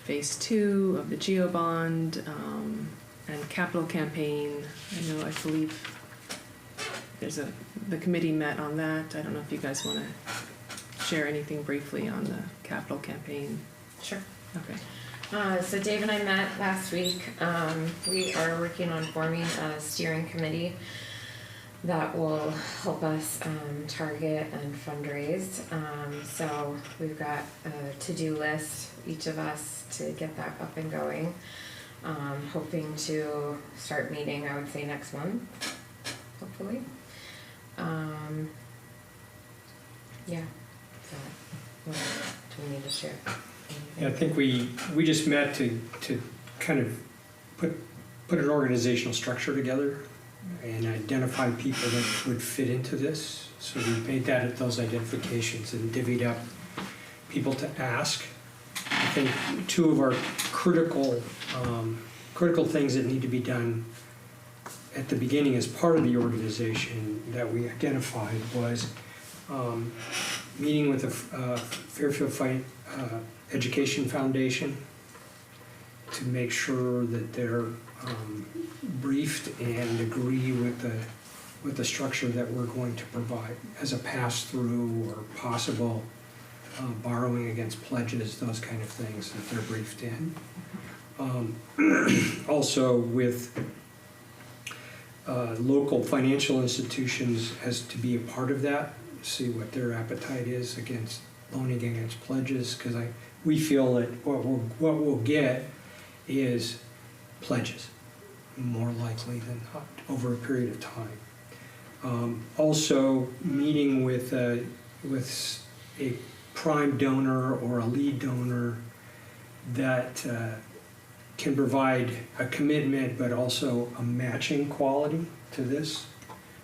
phase 2 of the GEO bond and capital campaign. I believe the committee met on that. I don't know if you guys want to share anything briefly on the capital campaign. Sure. Okay. So Dave and I met last week. We are working on forming a steering committee that will help us target and fundraise. So we've got a to-do list, each of us, to get that up and going. Hoping to start meeting, I would say, next month, hopefully. Yeah. So, what do we need to share? Yeah, I think we just met to kind of put an organizational structure together and identify people that would fit into this. So we made those identifications and divvied up people to ask. I think two of our critical things that need to be done at the beginning as part of the organization that we identified was meeting with the Fairfield Education Foundation to make sure that they're briefed and agree with the structure that we're going to provide as a pass-through or possible borrowing against pledges, those kind of things that they're briefed in. Also with local financial institutions as to be a part of that, see what their appetite is against loaning against pledges, because we feel that what we'll get is pledges, more likely than not, over a period of time. Also, meeting with a prime donor or a lead donor that can provide a commitment but also a matching quality to this,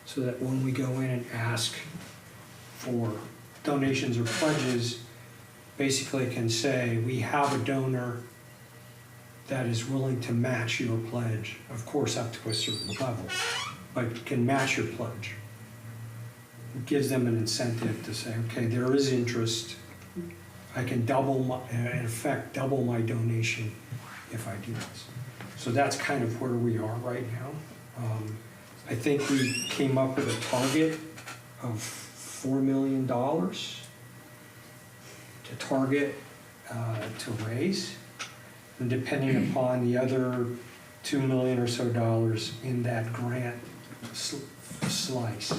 so that when we go in and ask for donations or pledges, basically can say, we have a donor that is willing to match your pledge, of course up to a certain level, but can match your pledge. It gives them an incentive to say, okay, there is interest, I can in effect double my donation if I do this. So that's kind of where we are right now. I think we came up with a target of $4 million to target to raise, and depending upon the other $2 million or so in that grant slice.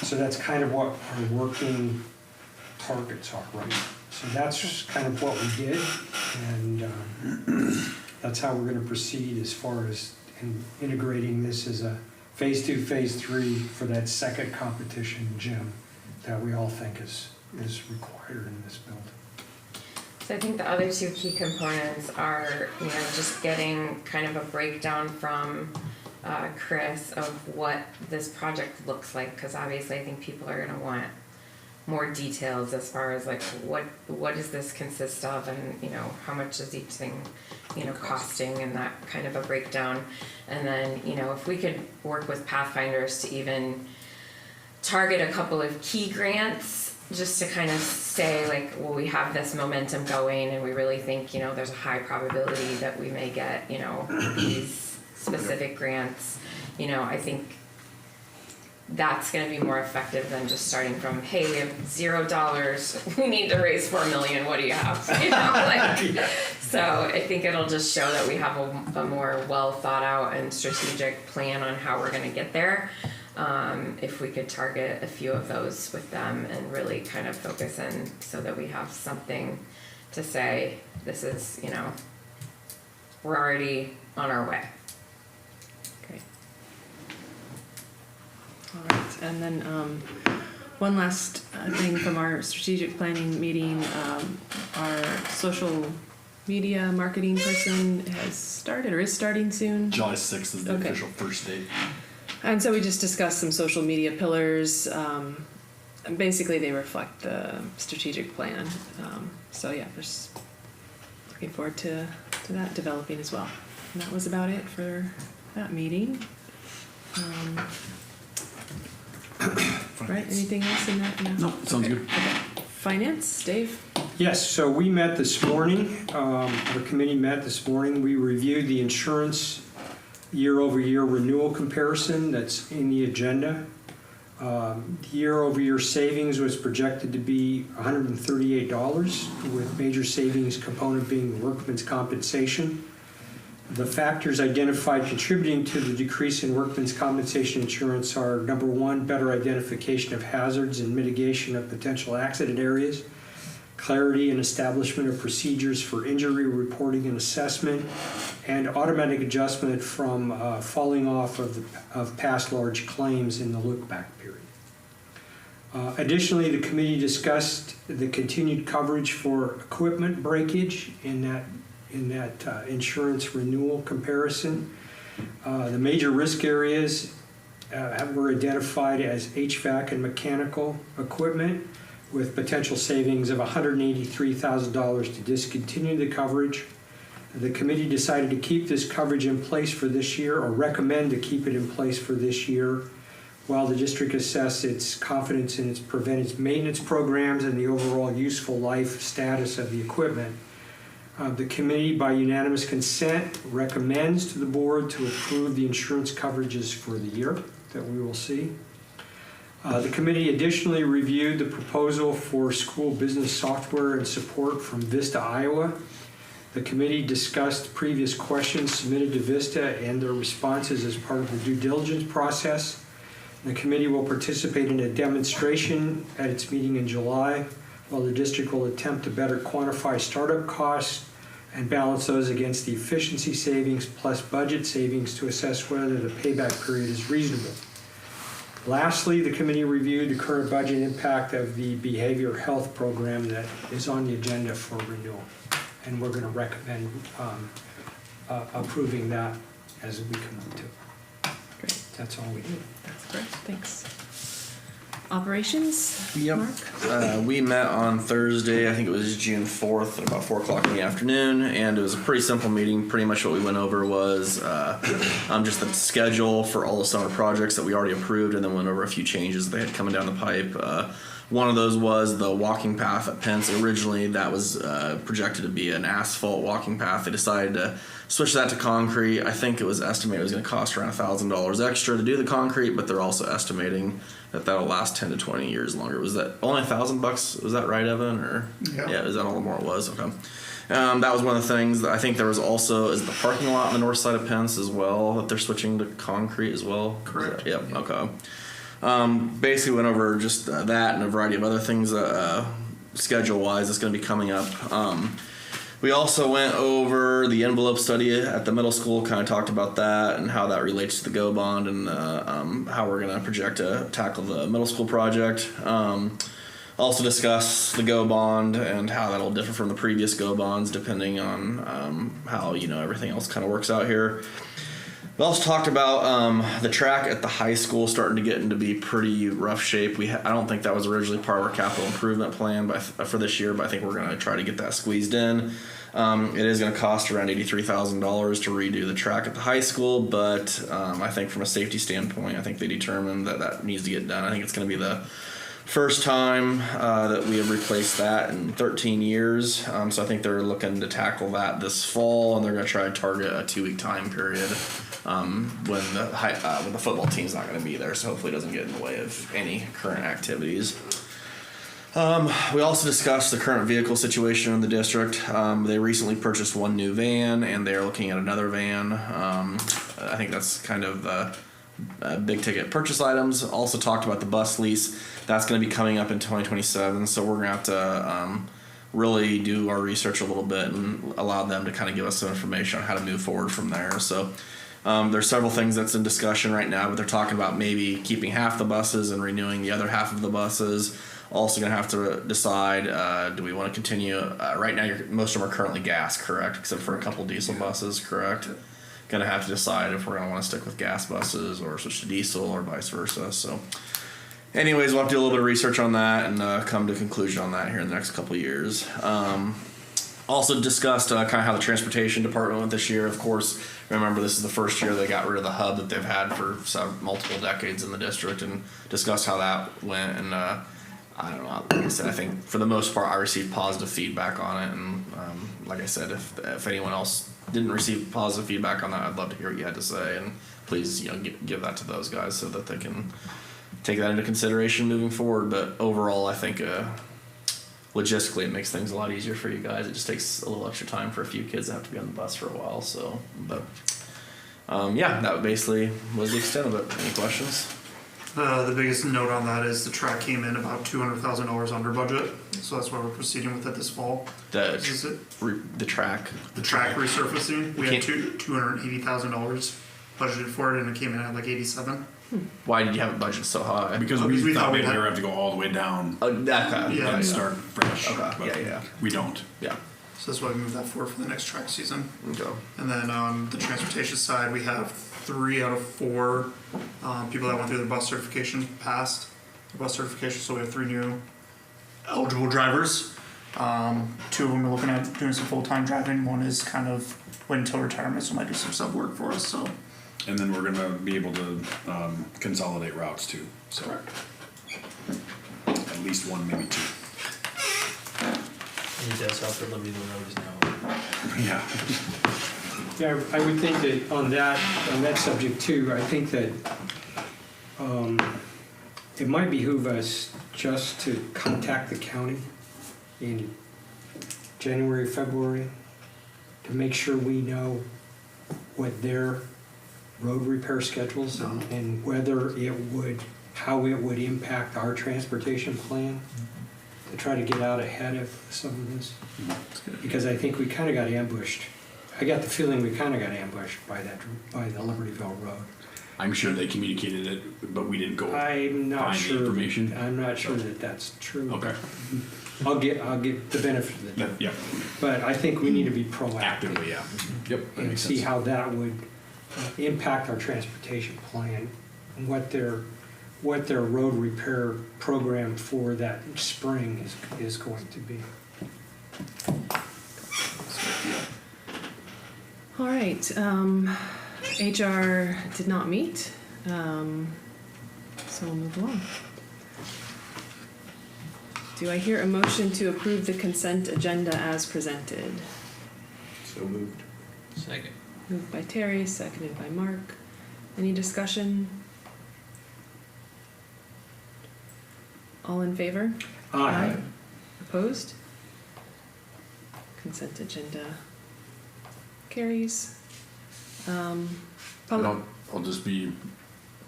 So that's kind of what our working targets are right now. So that's kind of what we did, and that's how we're going to proceed as far as integrating this as a phase 2, phase 3 for that second competition gym that we all think is required in this building. So I think the other two key components are, just getting kind of a breakdown from Chris of what this project looks like, because obviously I think people are going to want more details as far as like what does this consist of, and how much is each thing costing, and that kind of a breakdown. And then if we could work with Pathfinders to even target a couple of key grants, just to kind of say like, well, we have this momentum going and we really think there's a high probability that we may get these specific grants. I think that's going to be more effective than just starting from, hey, we have $0, we need to raise $4 million, what do you have? So I think it'll just show that we have a more well thought out and strategic plan on how we're going to get there. If we could target a few of those with them and really kind of focus in, so that we have something to say, this is, we're already on our way. Great. All right, and then one last thing from our strategic planning meeting, our social media marketing person has started or is starting soon. July 6th is the Okay. official first date. And so we just discussed some social media pillars. And basically, they reflect the strategic plan. So yeah, just looking forward to to that developing as well. And that was about it for that meeting. Right, anything else in that? No, sounds good. Okay. Finance, Dave? Yes, so we met this morning, our committee met this morning. We reviewed the insurance year-over-year renewal comparison that's in the agenda. The year-over-year savings was projected to be $138, with major savings component being workman's compensation. The factors identified contributing to the decrease in workman's compensation insurance are, number one, better identification of hazards and mitigation of potential accident areas, clarity and establishment of procedures for injury reporting and assessment, and automatic adjustment from falling off of past large claims in the look-back period. Additionally, the committee discussed the continued coverage for equipment breakage in that insurance renewal comparison. The major risk areas were identified as HVAC and mechanical equipment, with potential savings of $183,000 to discontinue the coverage. The committee decided to keep this coverage in place for this year, or recommend to keep it in place for this year, while the district assessed its confidence in its preventive maintenance programs and the overall useful life status of the equipment. The committee, by unanimous consent, recommends to the board to approve the insurance coverages for the year that we will see. The committee additionally reviewed the proposal for school business software and support from Vista, Iowa. The committee discussed previous questions submitted to Vista and their responses as part of the due diligence process. The committee will participate in a demonstration at its meeting in July, while the district will attempt to better quantify startup costs and balance those against the efficiency savings plus budget savings to assess whether the payback period is reasonable. Lastly, the committee reviewed the current budget impact of the behavioral health program that is on the agenda for renewal. And we're going to recommend approving that as we come up to it. Great. That's all we do. That's great, thanks. Operations, Yep. Mark? We met on Thursday, I think it was June 4th, at about 4 o'clock in the afternoon, and it was a pretty simple meeting. Pretty much what we went over was just the schedule for all the summer projects that we already approved, and then went over a few changes they had coming down the pipe. One of those was the walking path at Pence. Originally, that was projected to be an asphalt walking path. They decided to switch that to concrete. I think it was estimated it was going to cost around $1,000 extra to do the concrete, but they're also estimating that that'll last 10 to 20 years longer. Was that only $1,000? Was that right, Evan? Or yeah, is that all the more it was? Okay. That was one of the things that I think there was also is the parking lot on the north side of Pence as well that they're switching to concrete as well. Correct. Yep. Okay. Basically went over just that and a variety of other things schedule-wise that's going to be coming up. We also went over the envelope study at the middle school, kind of talked about that and how that relates to the GO bond and how we're going to project to tackle the middle school project. Also discuss the GO bond and how that'll differ from the previous GO bonds depending on how everything else kind of works out here. We also talked about the track at the high school starting to get into be pretty rough shape. I don't think that was originally part of our capital improvement plan for this year, but I think we're going to try to get that squeezed in. It is going to cost around $83,000 to redo the track at the high school, but I think from a safety standpoint, I think they determined that needs to get done. I think it's going to be the first time that we have replaced that in 13 years. So I think they're looking to tackle that this fall, and they're going to try to target a 2-week time period when the football team's not going to be there. So hopefully it doesn't get in the way of any current activities. We also discussed the current vehicle situation in the district. They recently purchased one new van, and they're looking at another van. I think that's kind of big ticket purchase items. Also talked about the bus lease. That's going to be coming up in 2027, so we're going to have to really do our research a little bit and allow them to kind of give us some information on how to move forward from there. So there's several things that's in discussion right now, but they're talking about maybe keeping half the buses and renewing the other half of the buses. Also going to have to decide, do we want to continue? Right now, most of them are currently gas, correct? Except for a couple diesel buses, correct? Going to have to decide if we're going to want to stick with gas buses or switch to diesel or vice versa. So anyways, we'll have to do a little bit of research on that and come to a conclusion on that here in the next couple of years. Also discussed kind of how the transportation department went this year. Of course, remember this is the first year they got rid of the hub that they've had for multiple decades in the district, and discussed how that went. And I don't know. Like I said, I think for the most part, I received positive feedback on it. And like I said, if anyone else didn't receive positive feedback on that, I'd love to hear what you had to say. And please, give that to those guys so that they can take that into consideration moving forward. But overall, I think logistically it makes things a lot easier for you guys. It just takes a little extra time for a few kids that have to be on the bus for a while. So, but yeah, that basically was the extent of it. Any questions? The biggest note on that is the track came in about $200,000 under budget, so that's why we're proceeding with it this fall. Is it The track. the track resurfacing? We had Can't- $280,000 budgeted for it, and it came in at like 87. Why did you have it budgeted so high? Because Because we we thought thought we'd we had- never have to go all the way down Okay. Yeah. and start fresh. Okay. but Yeah. We don't. Yeah. So that's why we moved that forward for the next track season. Okay. And then on the transportation side, we have 3 out of 4 people that went through the bus certification passed the bus certification. So we have 3 new eligible drivers. 2 of them are looking at doing some full-time driving. One is kind of waiting until retirement, so might do some sub work for us. So And then we're gonna be able to consolidate routes too. So at least 1, maybe 2. And it does help that Libertyville Road is now. Yeah. Yeah, I would think that on that subject too, I think that it might behoove us just to contact the county in January, February, to make sure we know what their road repair schedules and whether how it would impact our transportation plan, to try to get out ahead of some of this. Because I think we kind of got ambushed. I got the feeling we kind of got ambushed by the Libertyville Road. I'm sure they communicated it, but we didn't go. I'm not Find the sure. information? I'm not sure that that's true. Okay. I'll give the benefit of the doubt. Yeah. But I think we need to be proactive Actively, yeah. Yep. That and makes see sense. how that would impact our transportation plan and what their road repair program for that spring is going to be. All right, HR did not meet, so we'll move along. Do I hear a motion to approve the consent agenda as presented? So moved. Second. Moved by Terry, seconded by Mark. Any discussion? All in favor? Aye. Opposed? Consent agenda carries. Public, I'll just be,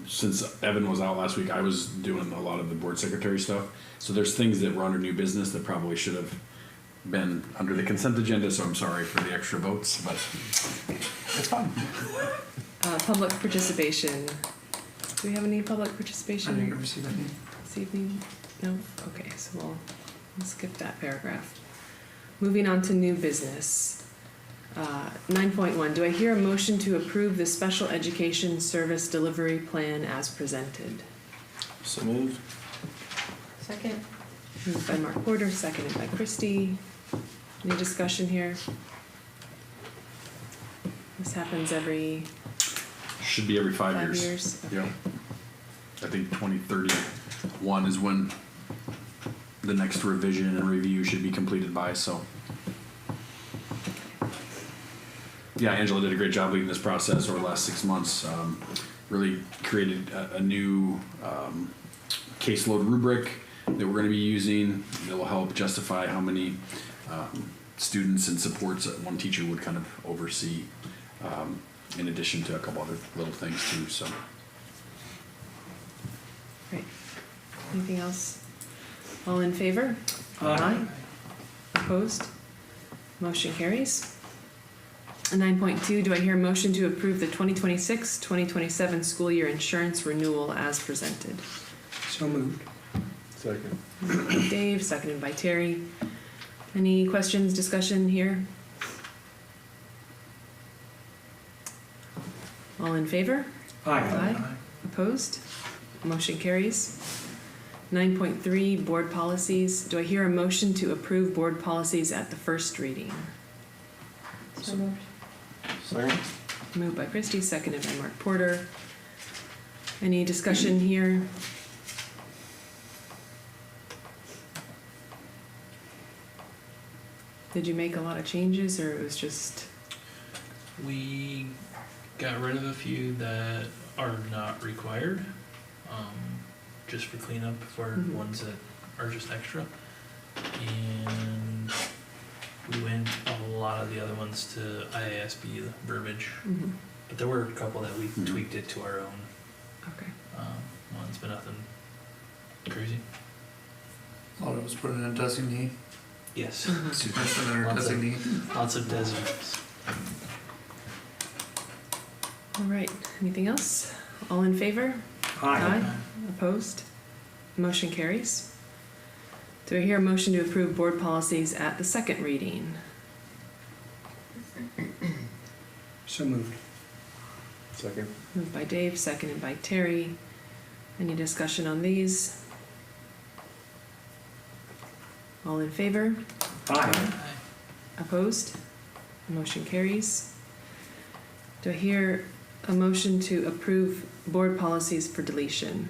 since Evan was out last week, I was doing a lot of the board secretary stuff. So there's things that were under new business that probably should have been under the consent agenda, so I'm sorry for the extra votes, but it's fine. public participation. Do we have any public I participation didn't receive any. this evening? No? Okay, so we'll skip that paragraph. Moving on to new business. 9.1, do I hear a motion to approve the special education service delivery plan as presented? So moved. Second. Moved by Mark Porter, seconded by Christie. Any discussion here? This happens every Should be every 5 5 years. years. Okay. Yeah. I think 2031 is when the next revision and review should be completed by, so. Yeah, Angela did a great job leading this process over the last 6 months. Really created a new caseload rubric that we're going to be using that will help justify how many students and supports that one teacher would kind of oversee, in addition to a couple other little things too. So. Great. Anything else? All in favor? Aye. Opposed? Motion carries. 9.2, do I hear a motion to approve the 2026-2027 school year insurance renewal as presented? So moved. Second. Moved by Dave, seconded by Terry. Any questions, discussion here? All in favor? Aye. Opposed? Motion carries. 9.3, board policies. Do I hear a motion to approve board policies at the first reading? So moved. Second. Moved by Christie, seconded by Mark Porter. Any discussion here? Did you make a lot of changes, or it was just, We got rid of a few that are not required, just for cleanup for Mhm. ones that are just extra. And we went a lot of the other ones to IASB verbiage, mhm, but there were a couple that we Mhm. tweaked it to our own okay. ones, but nothing crazy. A lot of us put in a designee, Yes, Mhm. superintendent or Lots of- designee. lots of designates. All right, anything else? All in favor? Aye. Opposed? Motion carries. Do I hear a motion to approve board policies at the second reading? So moved. Second. Moved by Dave, seconded by Terry. Any discussion on these? All in favor? Aye. Opposed? Motion carries. Do I hear a motion to approve board policies for deletion?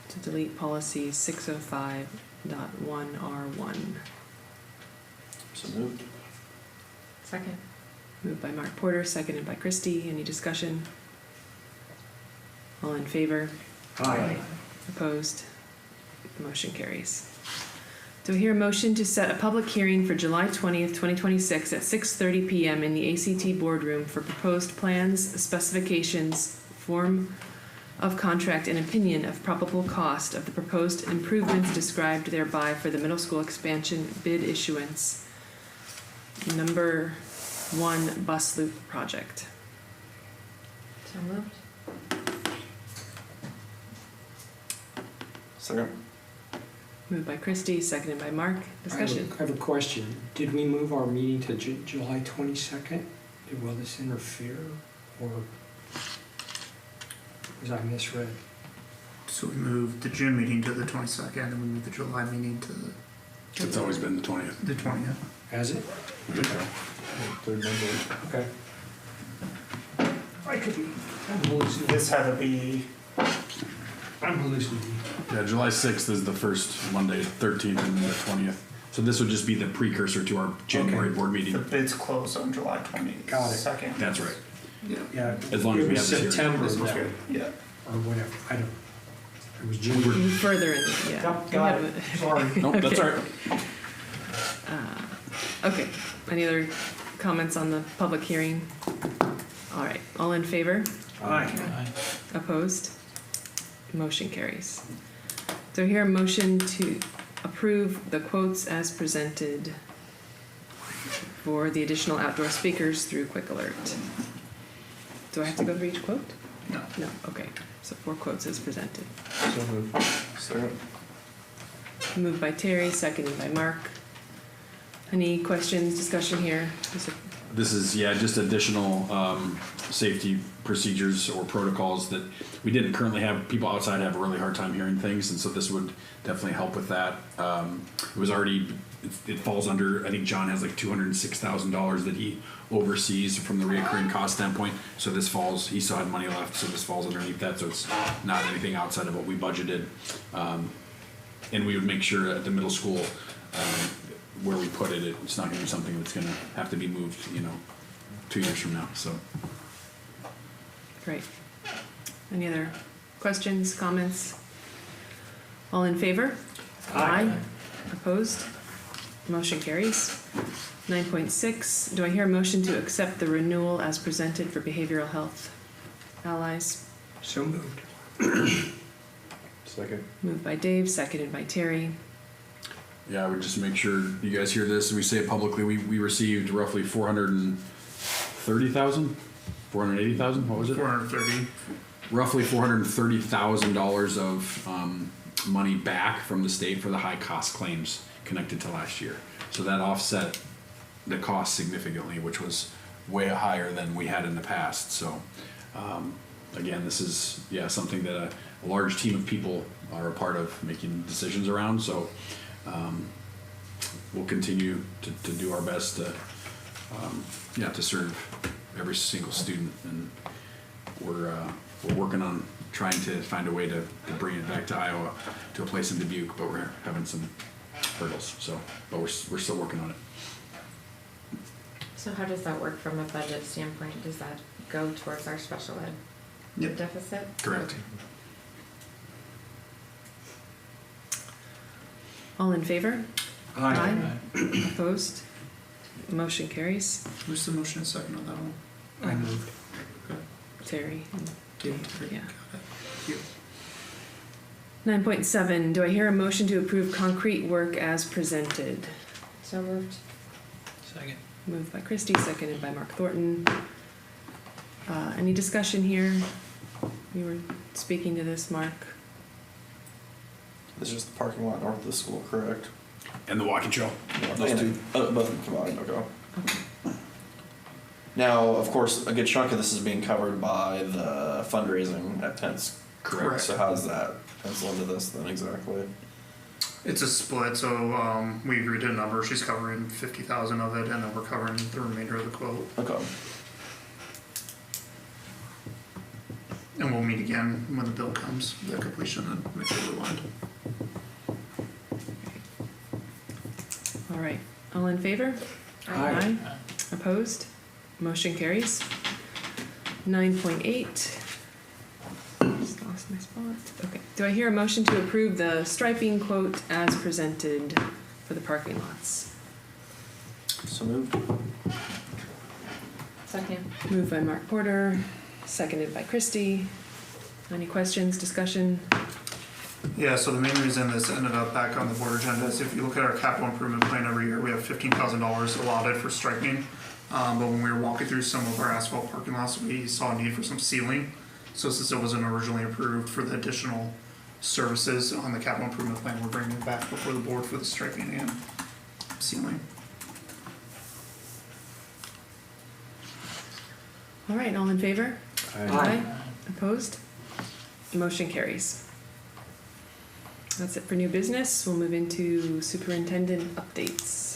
To delete policy 605.1R1. So moved. Second. Moved by Mark Porter, seconded by Christie. Any discussion? All in favor? Aye. Opposed? Motion carries. Do I hear a motion to set a public hearing for July 20th, 2026 at 6:30 PM in the ACT boardroom for proposed plans, specifications, form of contract, and opinion of probable cost of the proposed improvements described thereby for the middle school expansion bid issuance, number 1 bus loop project? So moved. Second. Oh, Moved by Christie, seconded by Mark. Discussion. I have a question. Did we move our meeting to July 22nd? Will this interfere, or was I misread? So we moved the June meeting to the 22nd, and we moved the July meeting to It's always been the 20th. the 20th. Has it? Third Monday. Okay. I could be. I'm hallucinating. This had to be, I'm hallucinating. Yeah, July 6th is the first Monday, 13th and the 20th. So this would just be the precursor to our January Okay. board the meeting. bids closed on July 22nd. Got it. That's right. Yeah. Yeah. As long as it we was have this hearing. September, This was that- good. Yeah. or whatever. I don't. It was June. Further in, yeah. Yep, got it. Sorry. Nope, that's all right. Okay, any other comments on the public hearing? All right, all in favor? Aye. Aye. Opposed? Motion carries. Do I hear a motion to approve the quotes as presented for the additional outdoor speakers through Quick Alert? Do I have to go through each quote? No. No, okay, so 4 quotes as presented. So moved. Second. Moved by Terry, seconded by Mark. Any questions, discussion here? This is, yeah, just additional safety procedures or protocols that we didn't currently have. People outside have a really hard time hearing things, and so this would definitely help with that. It was already, it falls under, I think John has like $206,000 that he oversees from the reoccurring cost standpoint. So this falls, he still had money left, so this falls underneath that, so it's not anything outside of what we budgeted. And we would make sure at the middle school, where we put it, it's not gonna be something that's gonna have to be moved, 2 years from now, so. Great. Any other questions, comments? All in favor? Aye. Opposed? Motion carries. 9.6, do I hear a motion to accept the renewal as presented for behavioral health allies? So moved. Second. Moved by Dave, seconded by Terry. Yeah, I would just make sure you guys hear this, we say it publicly, we received roughly 430,000? 480,000, what was it? 430. Roughly $430,000 of money back from the state for the high cost claims connected to last year. So that offset the cost significantly, which was way higher than we had in the past. So again, this is something that a large team of people are a part of making decisions around. So we'll continue to do our best to to serve every single student, and we're working on trying to find a way to bring it back to Iowa, to a place in Dubuque, but we're having some hurdles. So, but we're still working on it. So how does that work from a budget standpoint? Does that go towards our special ed Yep. deficit? Correct. All in favor? Aye. Opposed? Motion carries. Who's the motion second on that one? I moved. Terry and Kate, yeah. Thank you. 9.7, do I hear a motion to approve concrete work as presented? So moved. Second. Moved by Christie, seconded by Mark Thornton. Any discussion here? You were speaking to this, Mark. This is just the parking lot north of the school, correct? And the walking trail. Those two. Both of them combined, okay. Now, of course, a good chunk of this is being covered by the fundraising at Tents. Correct. So how does that pencil into this then exactly? It's a split, so we agreed to a number. She's covering 50,000 of it, and then we're covering the remainder of the quote. Okay. And we'll meet again when the bill comes, the completion, and make sure we're aligned. All right, all in favor? Aye. Opposed? Motion carries. 9.8. Just lost my spot. Okay, do I hear a motion to approve the striping quote as presented for the parking lots? So moved. Second. Moved by Mark Porter, seconded by Christie. Any questions, discussion? Yeah, so the main reason this ended up back on the board agenda is if you look at our capital improvement plan every year, we have $15,000 allotted for striping. But when we were walking through some of our asphalt parking lots, we saw a need for some sealing. So since it wasn't originally approved for the additional services on the capital improvement plan, we're bringing it back before the board for the striping and sealing. All right, all in favor? Aye. Opposed? Motion carries. That's it for new business. We'll move into superintendent updates.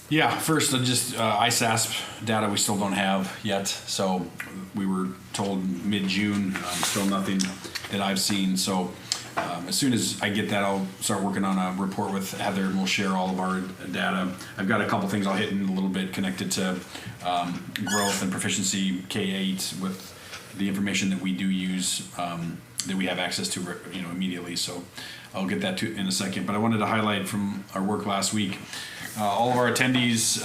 Yeah, first, just ISASP data we still don't have yet. So we were told mid-June, still nothing that I've seen. So as soon as I get that, I'll start working on a report with Heather, and we'll share all of our data. I've got a couple things I'll hit in a little bit connected to growth and proficiency K-8 with the information that we do use, that we have access to, immediately. So I'll get that to in a second. But I wanted to highlight from our work last week. All of our attendees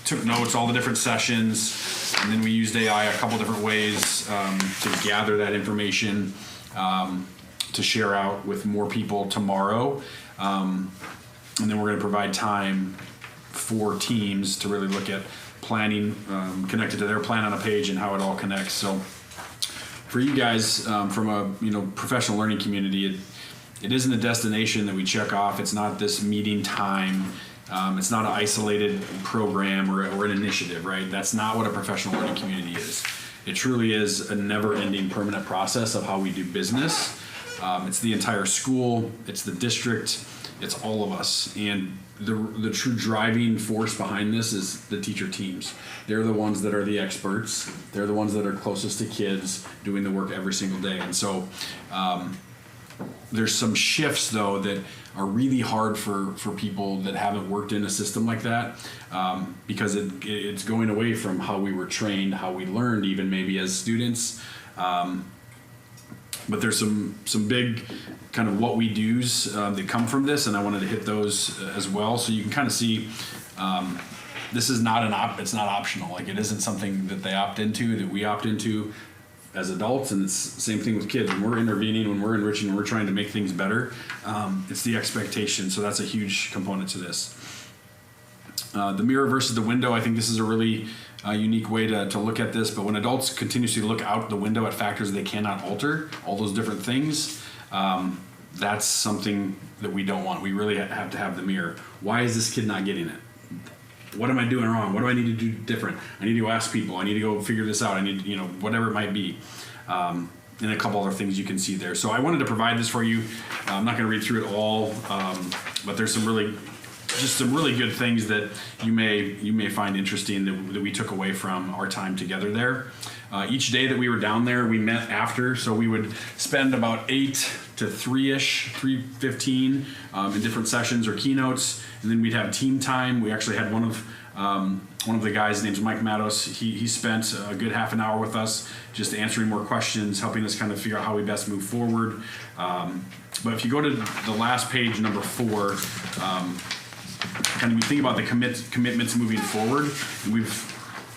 took notes, all the different sessions, and then we used AI a couple different ways to gather that information to share out with more people tomorrow. And then we're going to provide time for teams to really look at planning connected to their plan on a page and how it all connects. So for you guys, from a professional learning community, it isn't a destination that we check off. It's not this meeting time. It's not an isolated program or an initiative, right? That's not what a professional learning community is. It truly is a never-ending permanent process of how we do business. It's the entire school, it's the district, it's all of us. And the true driving force behind this is the teacher teams. They're the ones that are the experts. They're the ones that are closest to kids doing the work every single day. And so there's some shifts, though, that are really hard for people that haven't worked in a system like that, because it's going away from how we were trained, how we learned even maybe as students. But there's some big kind of what we do's that come from this, and I wanted to hit those as well, so you can kind of see this is not it's not optional. Like, it isn't something that they opt into, that we opt into as adults, and it's the same thing with kids. When we're intervening, when we're enriching, when we're trying to make things better, it's the expectation. So that's a huge component to this. The mirror versus the window, I think this is a really unique way to look at this. But when adults continuously look out the window at factors they cannot alter, all those different things, that's something that we don't want. We really have to have the mirror. Why is this kid not getting it? What am I doing wrong? What do I need to do different? I need to go ask people. I need to go figure this out. I need, whatever it might be. and a couple other things you can see there. So I wanted to provide this for you. I'm not going to read through it all, but there's some really good things that you may find interesting that we took away from our time together there. Each day that we were down there, we met after, so we would spend about 8 to 3-ish, 3:15 in different sessions or keynotes, and then we'd have team time. We actually had one of the guys, named Mike Matos. He spent a good half an hour with us, just answering more questions, helping us kind of figure out how we best move forward. But if you go to the last page, number 4, kind of we think about the commitments moving forward, and we've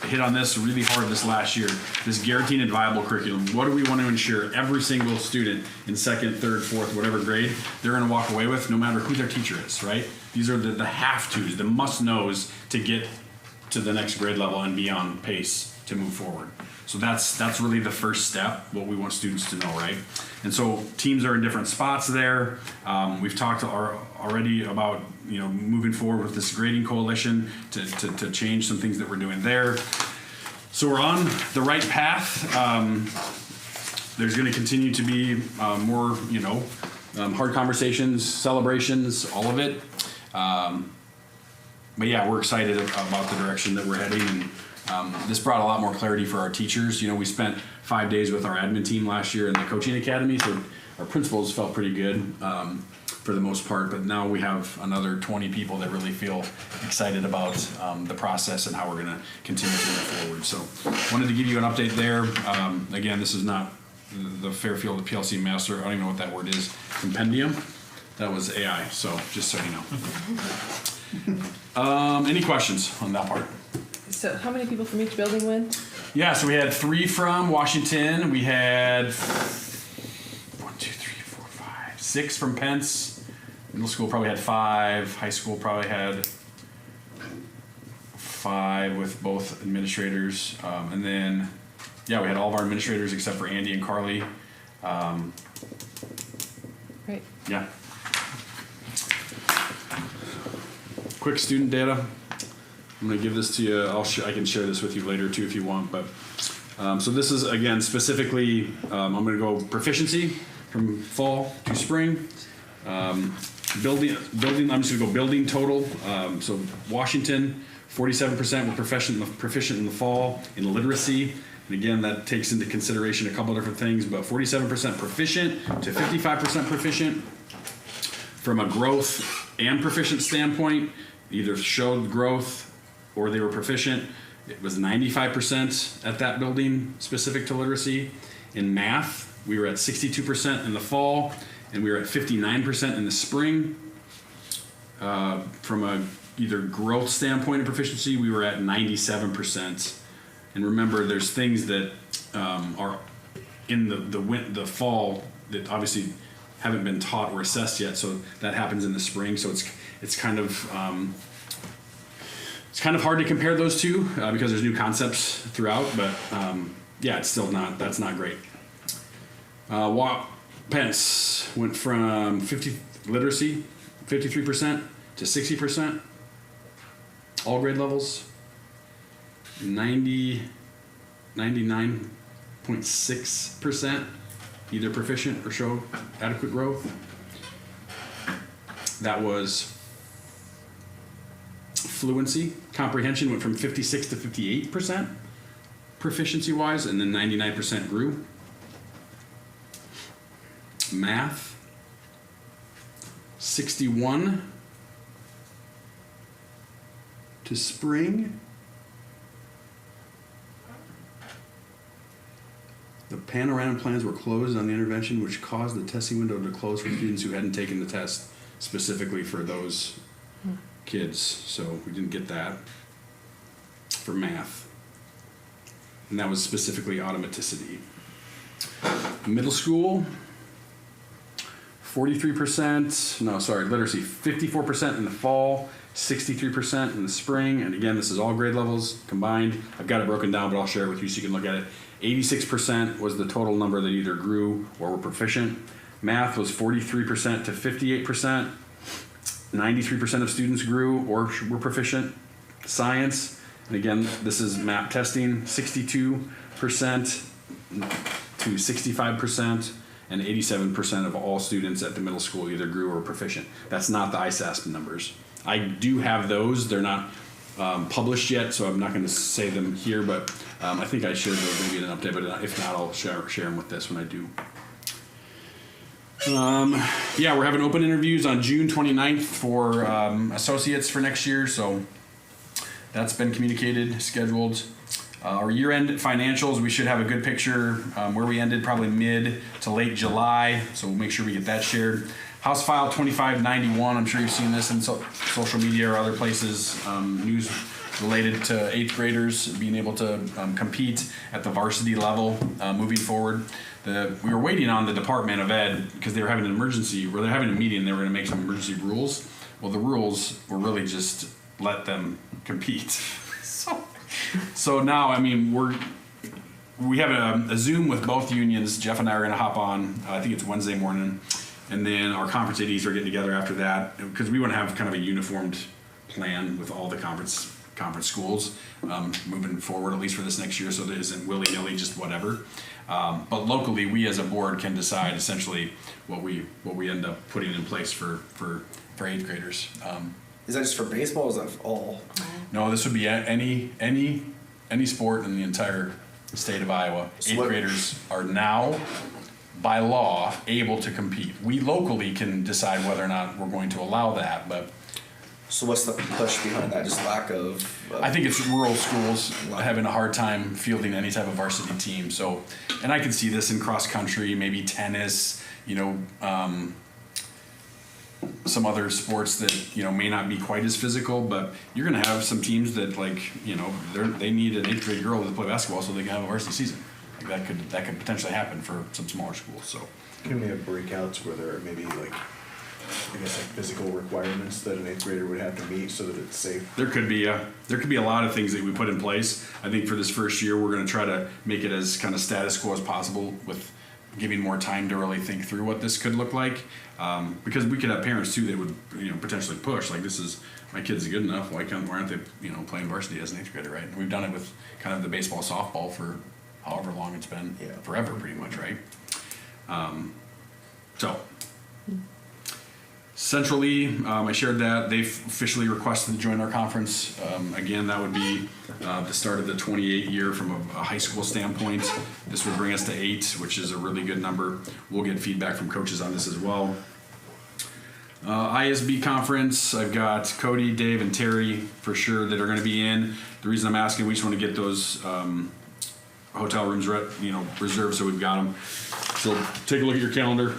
hit on this really hard this last year. This guaranteed and viable curriculum. What do we want to ensure every single student in 2nd, 3rd, 4th, whatever grade they're going to walk away with, no matter who their teacher is, right? These are the have-tos, the must-knows to get to the next grade level and be on pace to move forward. So that's really the first step, what we want students to know, right? And so teams are in different spots there. We've talked already about moving forward with this grading coalition to change some things that we're doing there. So we're on the right path. There's going to continue to be more hard conversations, celebrations, all of it. But yeah, we're excited about the direction that we're heading, and this brought a lot more clarity for our teachers. We spent 5 days with our admin team last year in the coaching academy, so our principals felt pretty good for the most part, but now we have another 20 people that really feel excited about the process and how we're going to continue to move forward. So wanted to give you an update there. Again, this is not the Fairfield PLC Master, I don't even know what that word is, compendium. That was AI, so just so you know. Any questions on that part? So how many people from each building went? Yeah, so we had 3 from Washington. We had 6 from Pence. Middle school probably had 5. High school probably had 5 with both administrators. And then, yeah, we had all of our administrators except for Andy and Carly. Great. Yeah. Quick student data. I'm going to give this to you. I can share this with you later too if you want. But so this is again specifically. I'm going to go proficiency from fall to spring. Building. I'm just going to go building total. So Washington, 47% were proficient in the fall in literacy. And again, that takes into consideration a couple of different things. But 47% proficient to 55% proficient. From a growth and proficient standpoint, either showed growth or they were proficient. It was 95% at that building specific to literacy. In math, we were at 62% in the fall, and we were at 59% in the spring. From a either growth standpoint of proficiency, we were at 97%. And remember, there's things that are in the fall that obviously haven't been taught or assessed yet, so that happens in the spring. So it's kind of hard to compare those two because there's new concepts throughout. But yeah, it's still that's not great. Pence went from literacy 53% to 60%. All grade levels. 99.6%. Either proficient or showed adequate growth. That was fluency. Comprehension went from 56 to 58% proficiency-wise, and then 99% grew. Math, 61 to spring. The panorama plans were closed on the intervention, which caused the testing window to close for students who hadn't taken the test specifically for those kids. So we didn't get that for math. And that was specifically automaticity. Middle school, literacy, 54% in the fall, 63% in the spring. And again, this is all grade levels combined. I've got it broken down, but I'll share it with you so you can look at it. 86% was the total number that either grew or were proficient. Math was 43% to 58%. 93% of students grew or were proficient. Science, and again, this is MAP testing, 62%. to 65%, and 87% of all students at the middle school either grew or were proficient. That's not the ISASP numbers. I do have those. They're not published yet, so I'm not going to say them here, but I think I shared those maybe in an update, but if not, I'll share them with this when I do. Yeah, we're having open interviews on June 29th for associates for next year, so that's been communicated, scheduled. Our year-end financials, we should have a good picture where we ended, probably mid to late July, so we'll make sure we get that shared. House File 2591, I'm sure you've seen this in social media or other places, news related to 8th graders being able to compete at the varsity level moving forward. We were waiting on the Department of Ed because they were having an emergency, or they're having a meeting, they were going to make some emergency rules. Well, the rules were really just let them compete. So now, I mean, we have a Zoom with both unions. Jeff and I are going to hop on, I think it's Wednesday morning. And then our conference ADs are getting together after that because we want to have kind of a uniformed plan with all the conference schools moving forward, at least for this next year, so that it isn't willy-nilly just whatever. But locally, we as a board can decide essentially what we end up putting in place for 8th graders. Is that just for baseball or is that for all? No, this would be any sport in the entire state of Iowa. So 8th graders are now, by law, able to compete. We locally can decide whether or not we're going to allow that, but So what's the push behind that? Just lack of... I think it's rural schools having a hard time fielding any type of varsity team. So, and I can see this in cross country, maybe tennis, some other sports that may not be quite as physical, but you're going to have some teams that they need an 8th grade girl to play basketball so they can have a varsity season. Like that could potentially happen for some smaller schools. So Can we have breakouts where there are maybe physical requirements that an 8th grader would have to meet so that it's safe? there could be a lot of things that we put in place. I think for this first year, we're going to try to make it as kind of status quo as possible with giving more time to really think through what this could look like. Because we could have parents too that would potentially push, like, this is, my kid's good enough, why aren't they playing varsity as an 8th grader, right? And we've done it with kind of the baseball, softball for however long it's been, forever pretty much, right? So centrally, I shared that they've officially requested to join our conference. Again, that would be the start of the 28 year from a high school standpoint. This would bring us to 8, which is a really good number. We'll get feedback from coaches on this as well. ISB conference, I've got Cody, Dave, and Terry for sure that are going to be in. The reason I'm asking, we just want to get those hotel rooms reserved, so we've got them. So take a look at your calendar.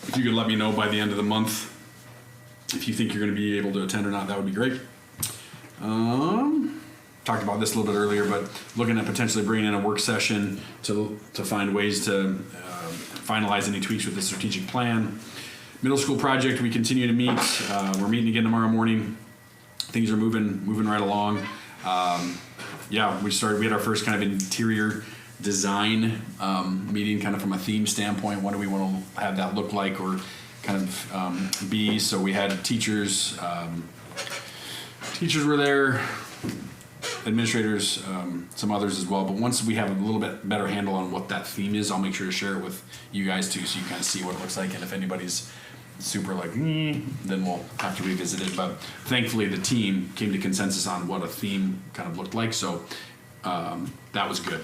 If you could let me know by the end of the month if you think you're going to be able to attend or not, that would be great. Talked about this a little bit earlier, but looking at potentially bringing in a work session to find ways to finalize any tweaks with the strategic plan. Middle school project, we continue to meet. We're meeting again tomorrow morning. Things are moving right along. We had our first kind of interior design meeting, kind of from a theme standpoint. What do we want to have that look like or kind of be? So we had teachers were there, administrators, some others as well. But once we have a little bit better handle on what that theme is, I'll make sure to share it with you guys too, so you can kind of see what it looks like. And if anybody's super then we'll have to revisit it. But thankfully the team came to consensus on what a theme kind of looked like, so that was good.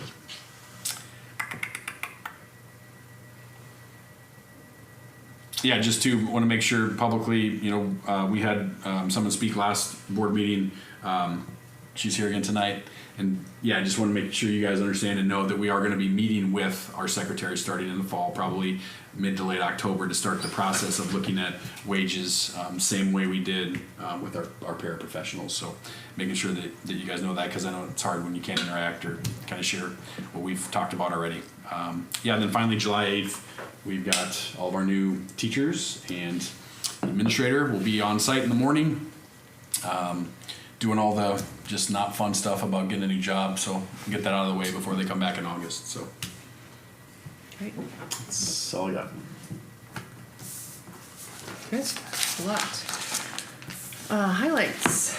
Yeah, just to want to make sure publicly, we had someone speak last board meeting. She's here again tonight. And yeah, I just want to make sure you guys understand and know that we are going to be meeting with our secretary starting in the fall, probably mid to late October, to start the process of looking at wages, same way we did with our paraprofessionals. So making sure that you guys know that, because I know it's hard when you can't interact or kind of share what we've talked about already. And then finally, July 8th, we've got all of our new teachers and administrator will be on site in the morning. Doing all the just not fun stuff about getting a new job, so get that out of the way before they come back in August. So Great. that's all I got. Good. A lot. Highlights.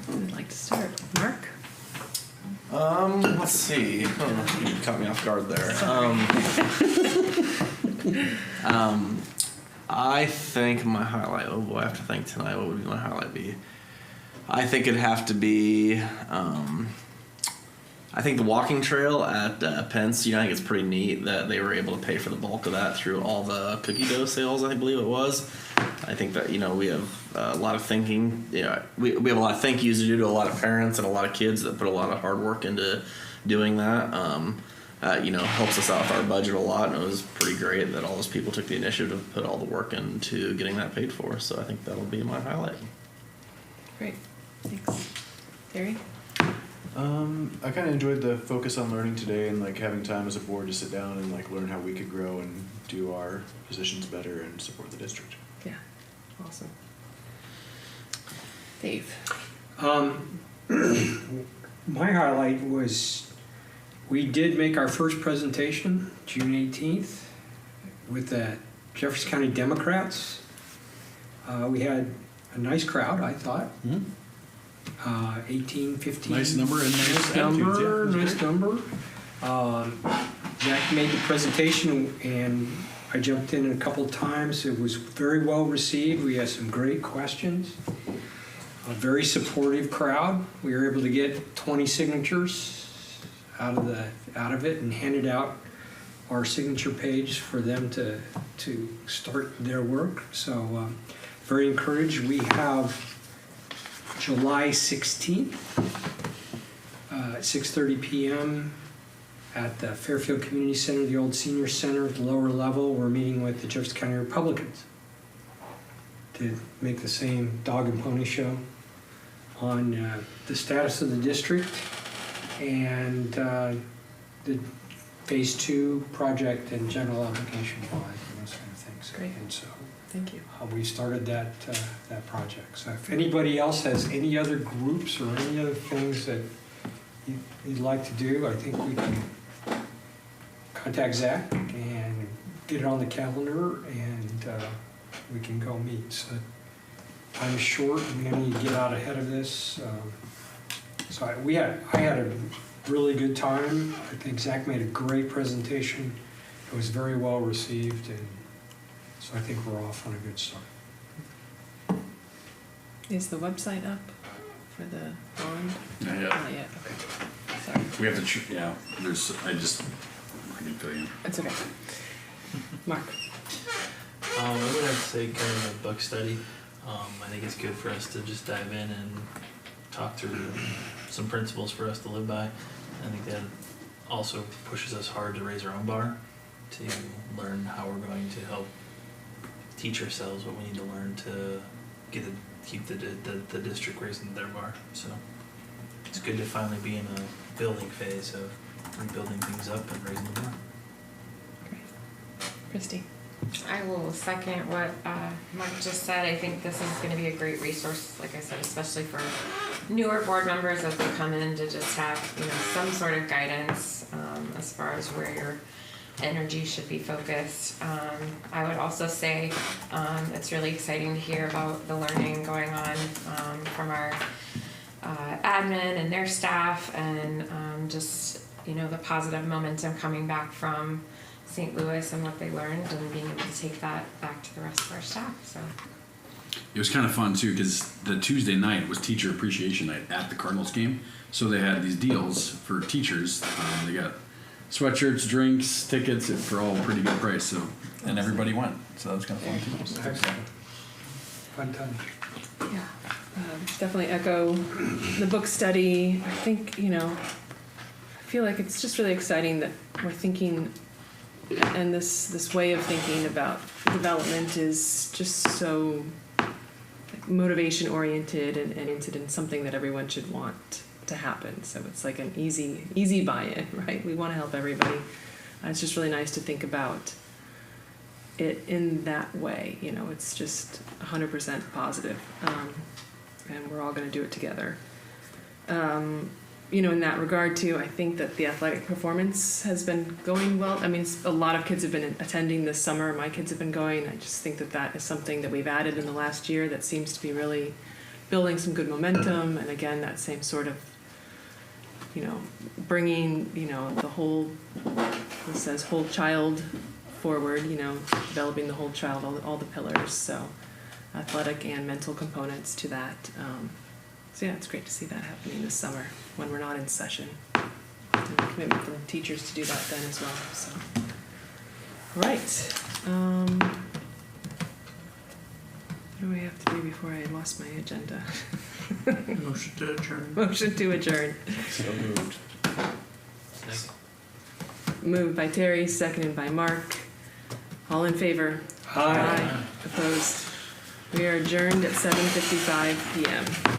Who would like to start? Mark? Let's see. Oh, you caught me off guard there. I think my highlight. Oh boy, I have to think tonight. What would my highlight be? I think it'd have to be. I think the walking trail at Pence. I think it's pretty neat that they were able to pay for the bulk of that through all the cookie dough sales. I believe it was. I think that we have a lot of thinking. We have a lot of thank yous to do to a lot of parents and a lot of kids that put a lot of hard work into doing that. Helps us out with our budget a lot, and it was pretty great that all those people took the initiative to put all the work into getting that paid for. So I think that'll be my highlight. Great, thanks. Gary? I kind of enjoyed the focus on learning today and like having time as a board to sit down and like learn how we could grow and do our positions better and support the district. Yeah, awesome. Dave? My highlight was we did make our first presentation June 18th with the Jefferson County Democrats. We had a nice crowd, I thought. 18, 15. Nice number and nice number. attitudes, Nice number. Jack made the presentation and I jumped in a couple of times. It was very well received. We had some great questions. A very supportive crowd. We were able to get 20 signatures out of it and handed out our signature page for them to start their work. So very encouraged. We have July 16th at 6:30 p.m. at the Fairfield Community Center, the old senior center at the lower level. We're meeting with the Jefferson County Republicans to make the same dog and pony show on the status of the district and the Phase 2 project and general obligation bond and those kind of things. Great. And so Thank you. we started that project. So if anybody else has any other groups or any other things that you'd like to do, I think we can contact Zach and get it on the calendar and we can go meet. So time is short. We're gonna need to get out ahead of this. So I had a really good time. I think Zach made a great presentation. It was very well received, and so I think we're off on a good start. Is the website up for the bond? Not yet. Not yet, okay. Sorry. We have to. I can fill you in. It's okay. Mark? I would have to say kind of a book study. I think it's good for us to just dive in and talk through some principles for us to live by. I think that also pushes us hard to raise our own bar, to learn how we're going to help teach ourselves what we need to learn to keep the district raising their bar. So it's good to finally be in a building phase of rebuilding things up and raising the bar. Great. Christy? I will second what Mark just said. I think this is going to be a great resource, like I said, especially for newer board members as they come in to just have some sort of guidance as far as where your energy should be focused. I would also say it's really exciting to hear about the learning going on from our admin and their staff, and just the positive momentum coming back from St. Louis and what they learned, and being able to take that back to the rest of our staff. So It was kind of fun too because the Tuesday night was Teacher Appreciation Night at the Cardinals game. So they had these deals for teachers. They got sweatshirts, drinks, tickets for all a pretty good price. So and everybody went. So that was kind of fun too. So, Excellent. Fun time. Yeah. Definitely echo the book study. I think, I feel like it's just really exciting that we're thinking, and this way of thinking about development is just so motivation oriented and oriented in something that everyone should want to happen. So it's like an easy buy-in, right? We want to help everybody. It's just really nice to think about it in that way. It's just 100% positive, and we're all going to do it together. In that regard too, I think that the athletic performance has been going well. I mean, a lot of kids have been attending this summer. My kids have been going. I just think that is something that we've added in the last year that seems to be really building some good momentum. And again, that same sort of, bringing, the whole, it says whole child forward, developing the whole child, all the pillars, so athletic and mental components to that. So yeah, it's great to see that happening this summer when we're not in session. And a commitment from teachers to do that then as well, so. Right. What do we have to do before I lost my agenda? Motion to adjourn. Motion to adjourn. So moved. Second. Moved by Terry, seconded by Mark. All in favor? Opposed? We are adjourned at 7:55 PM.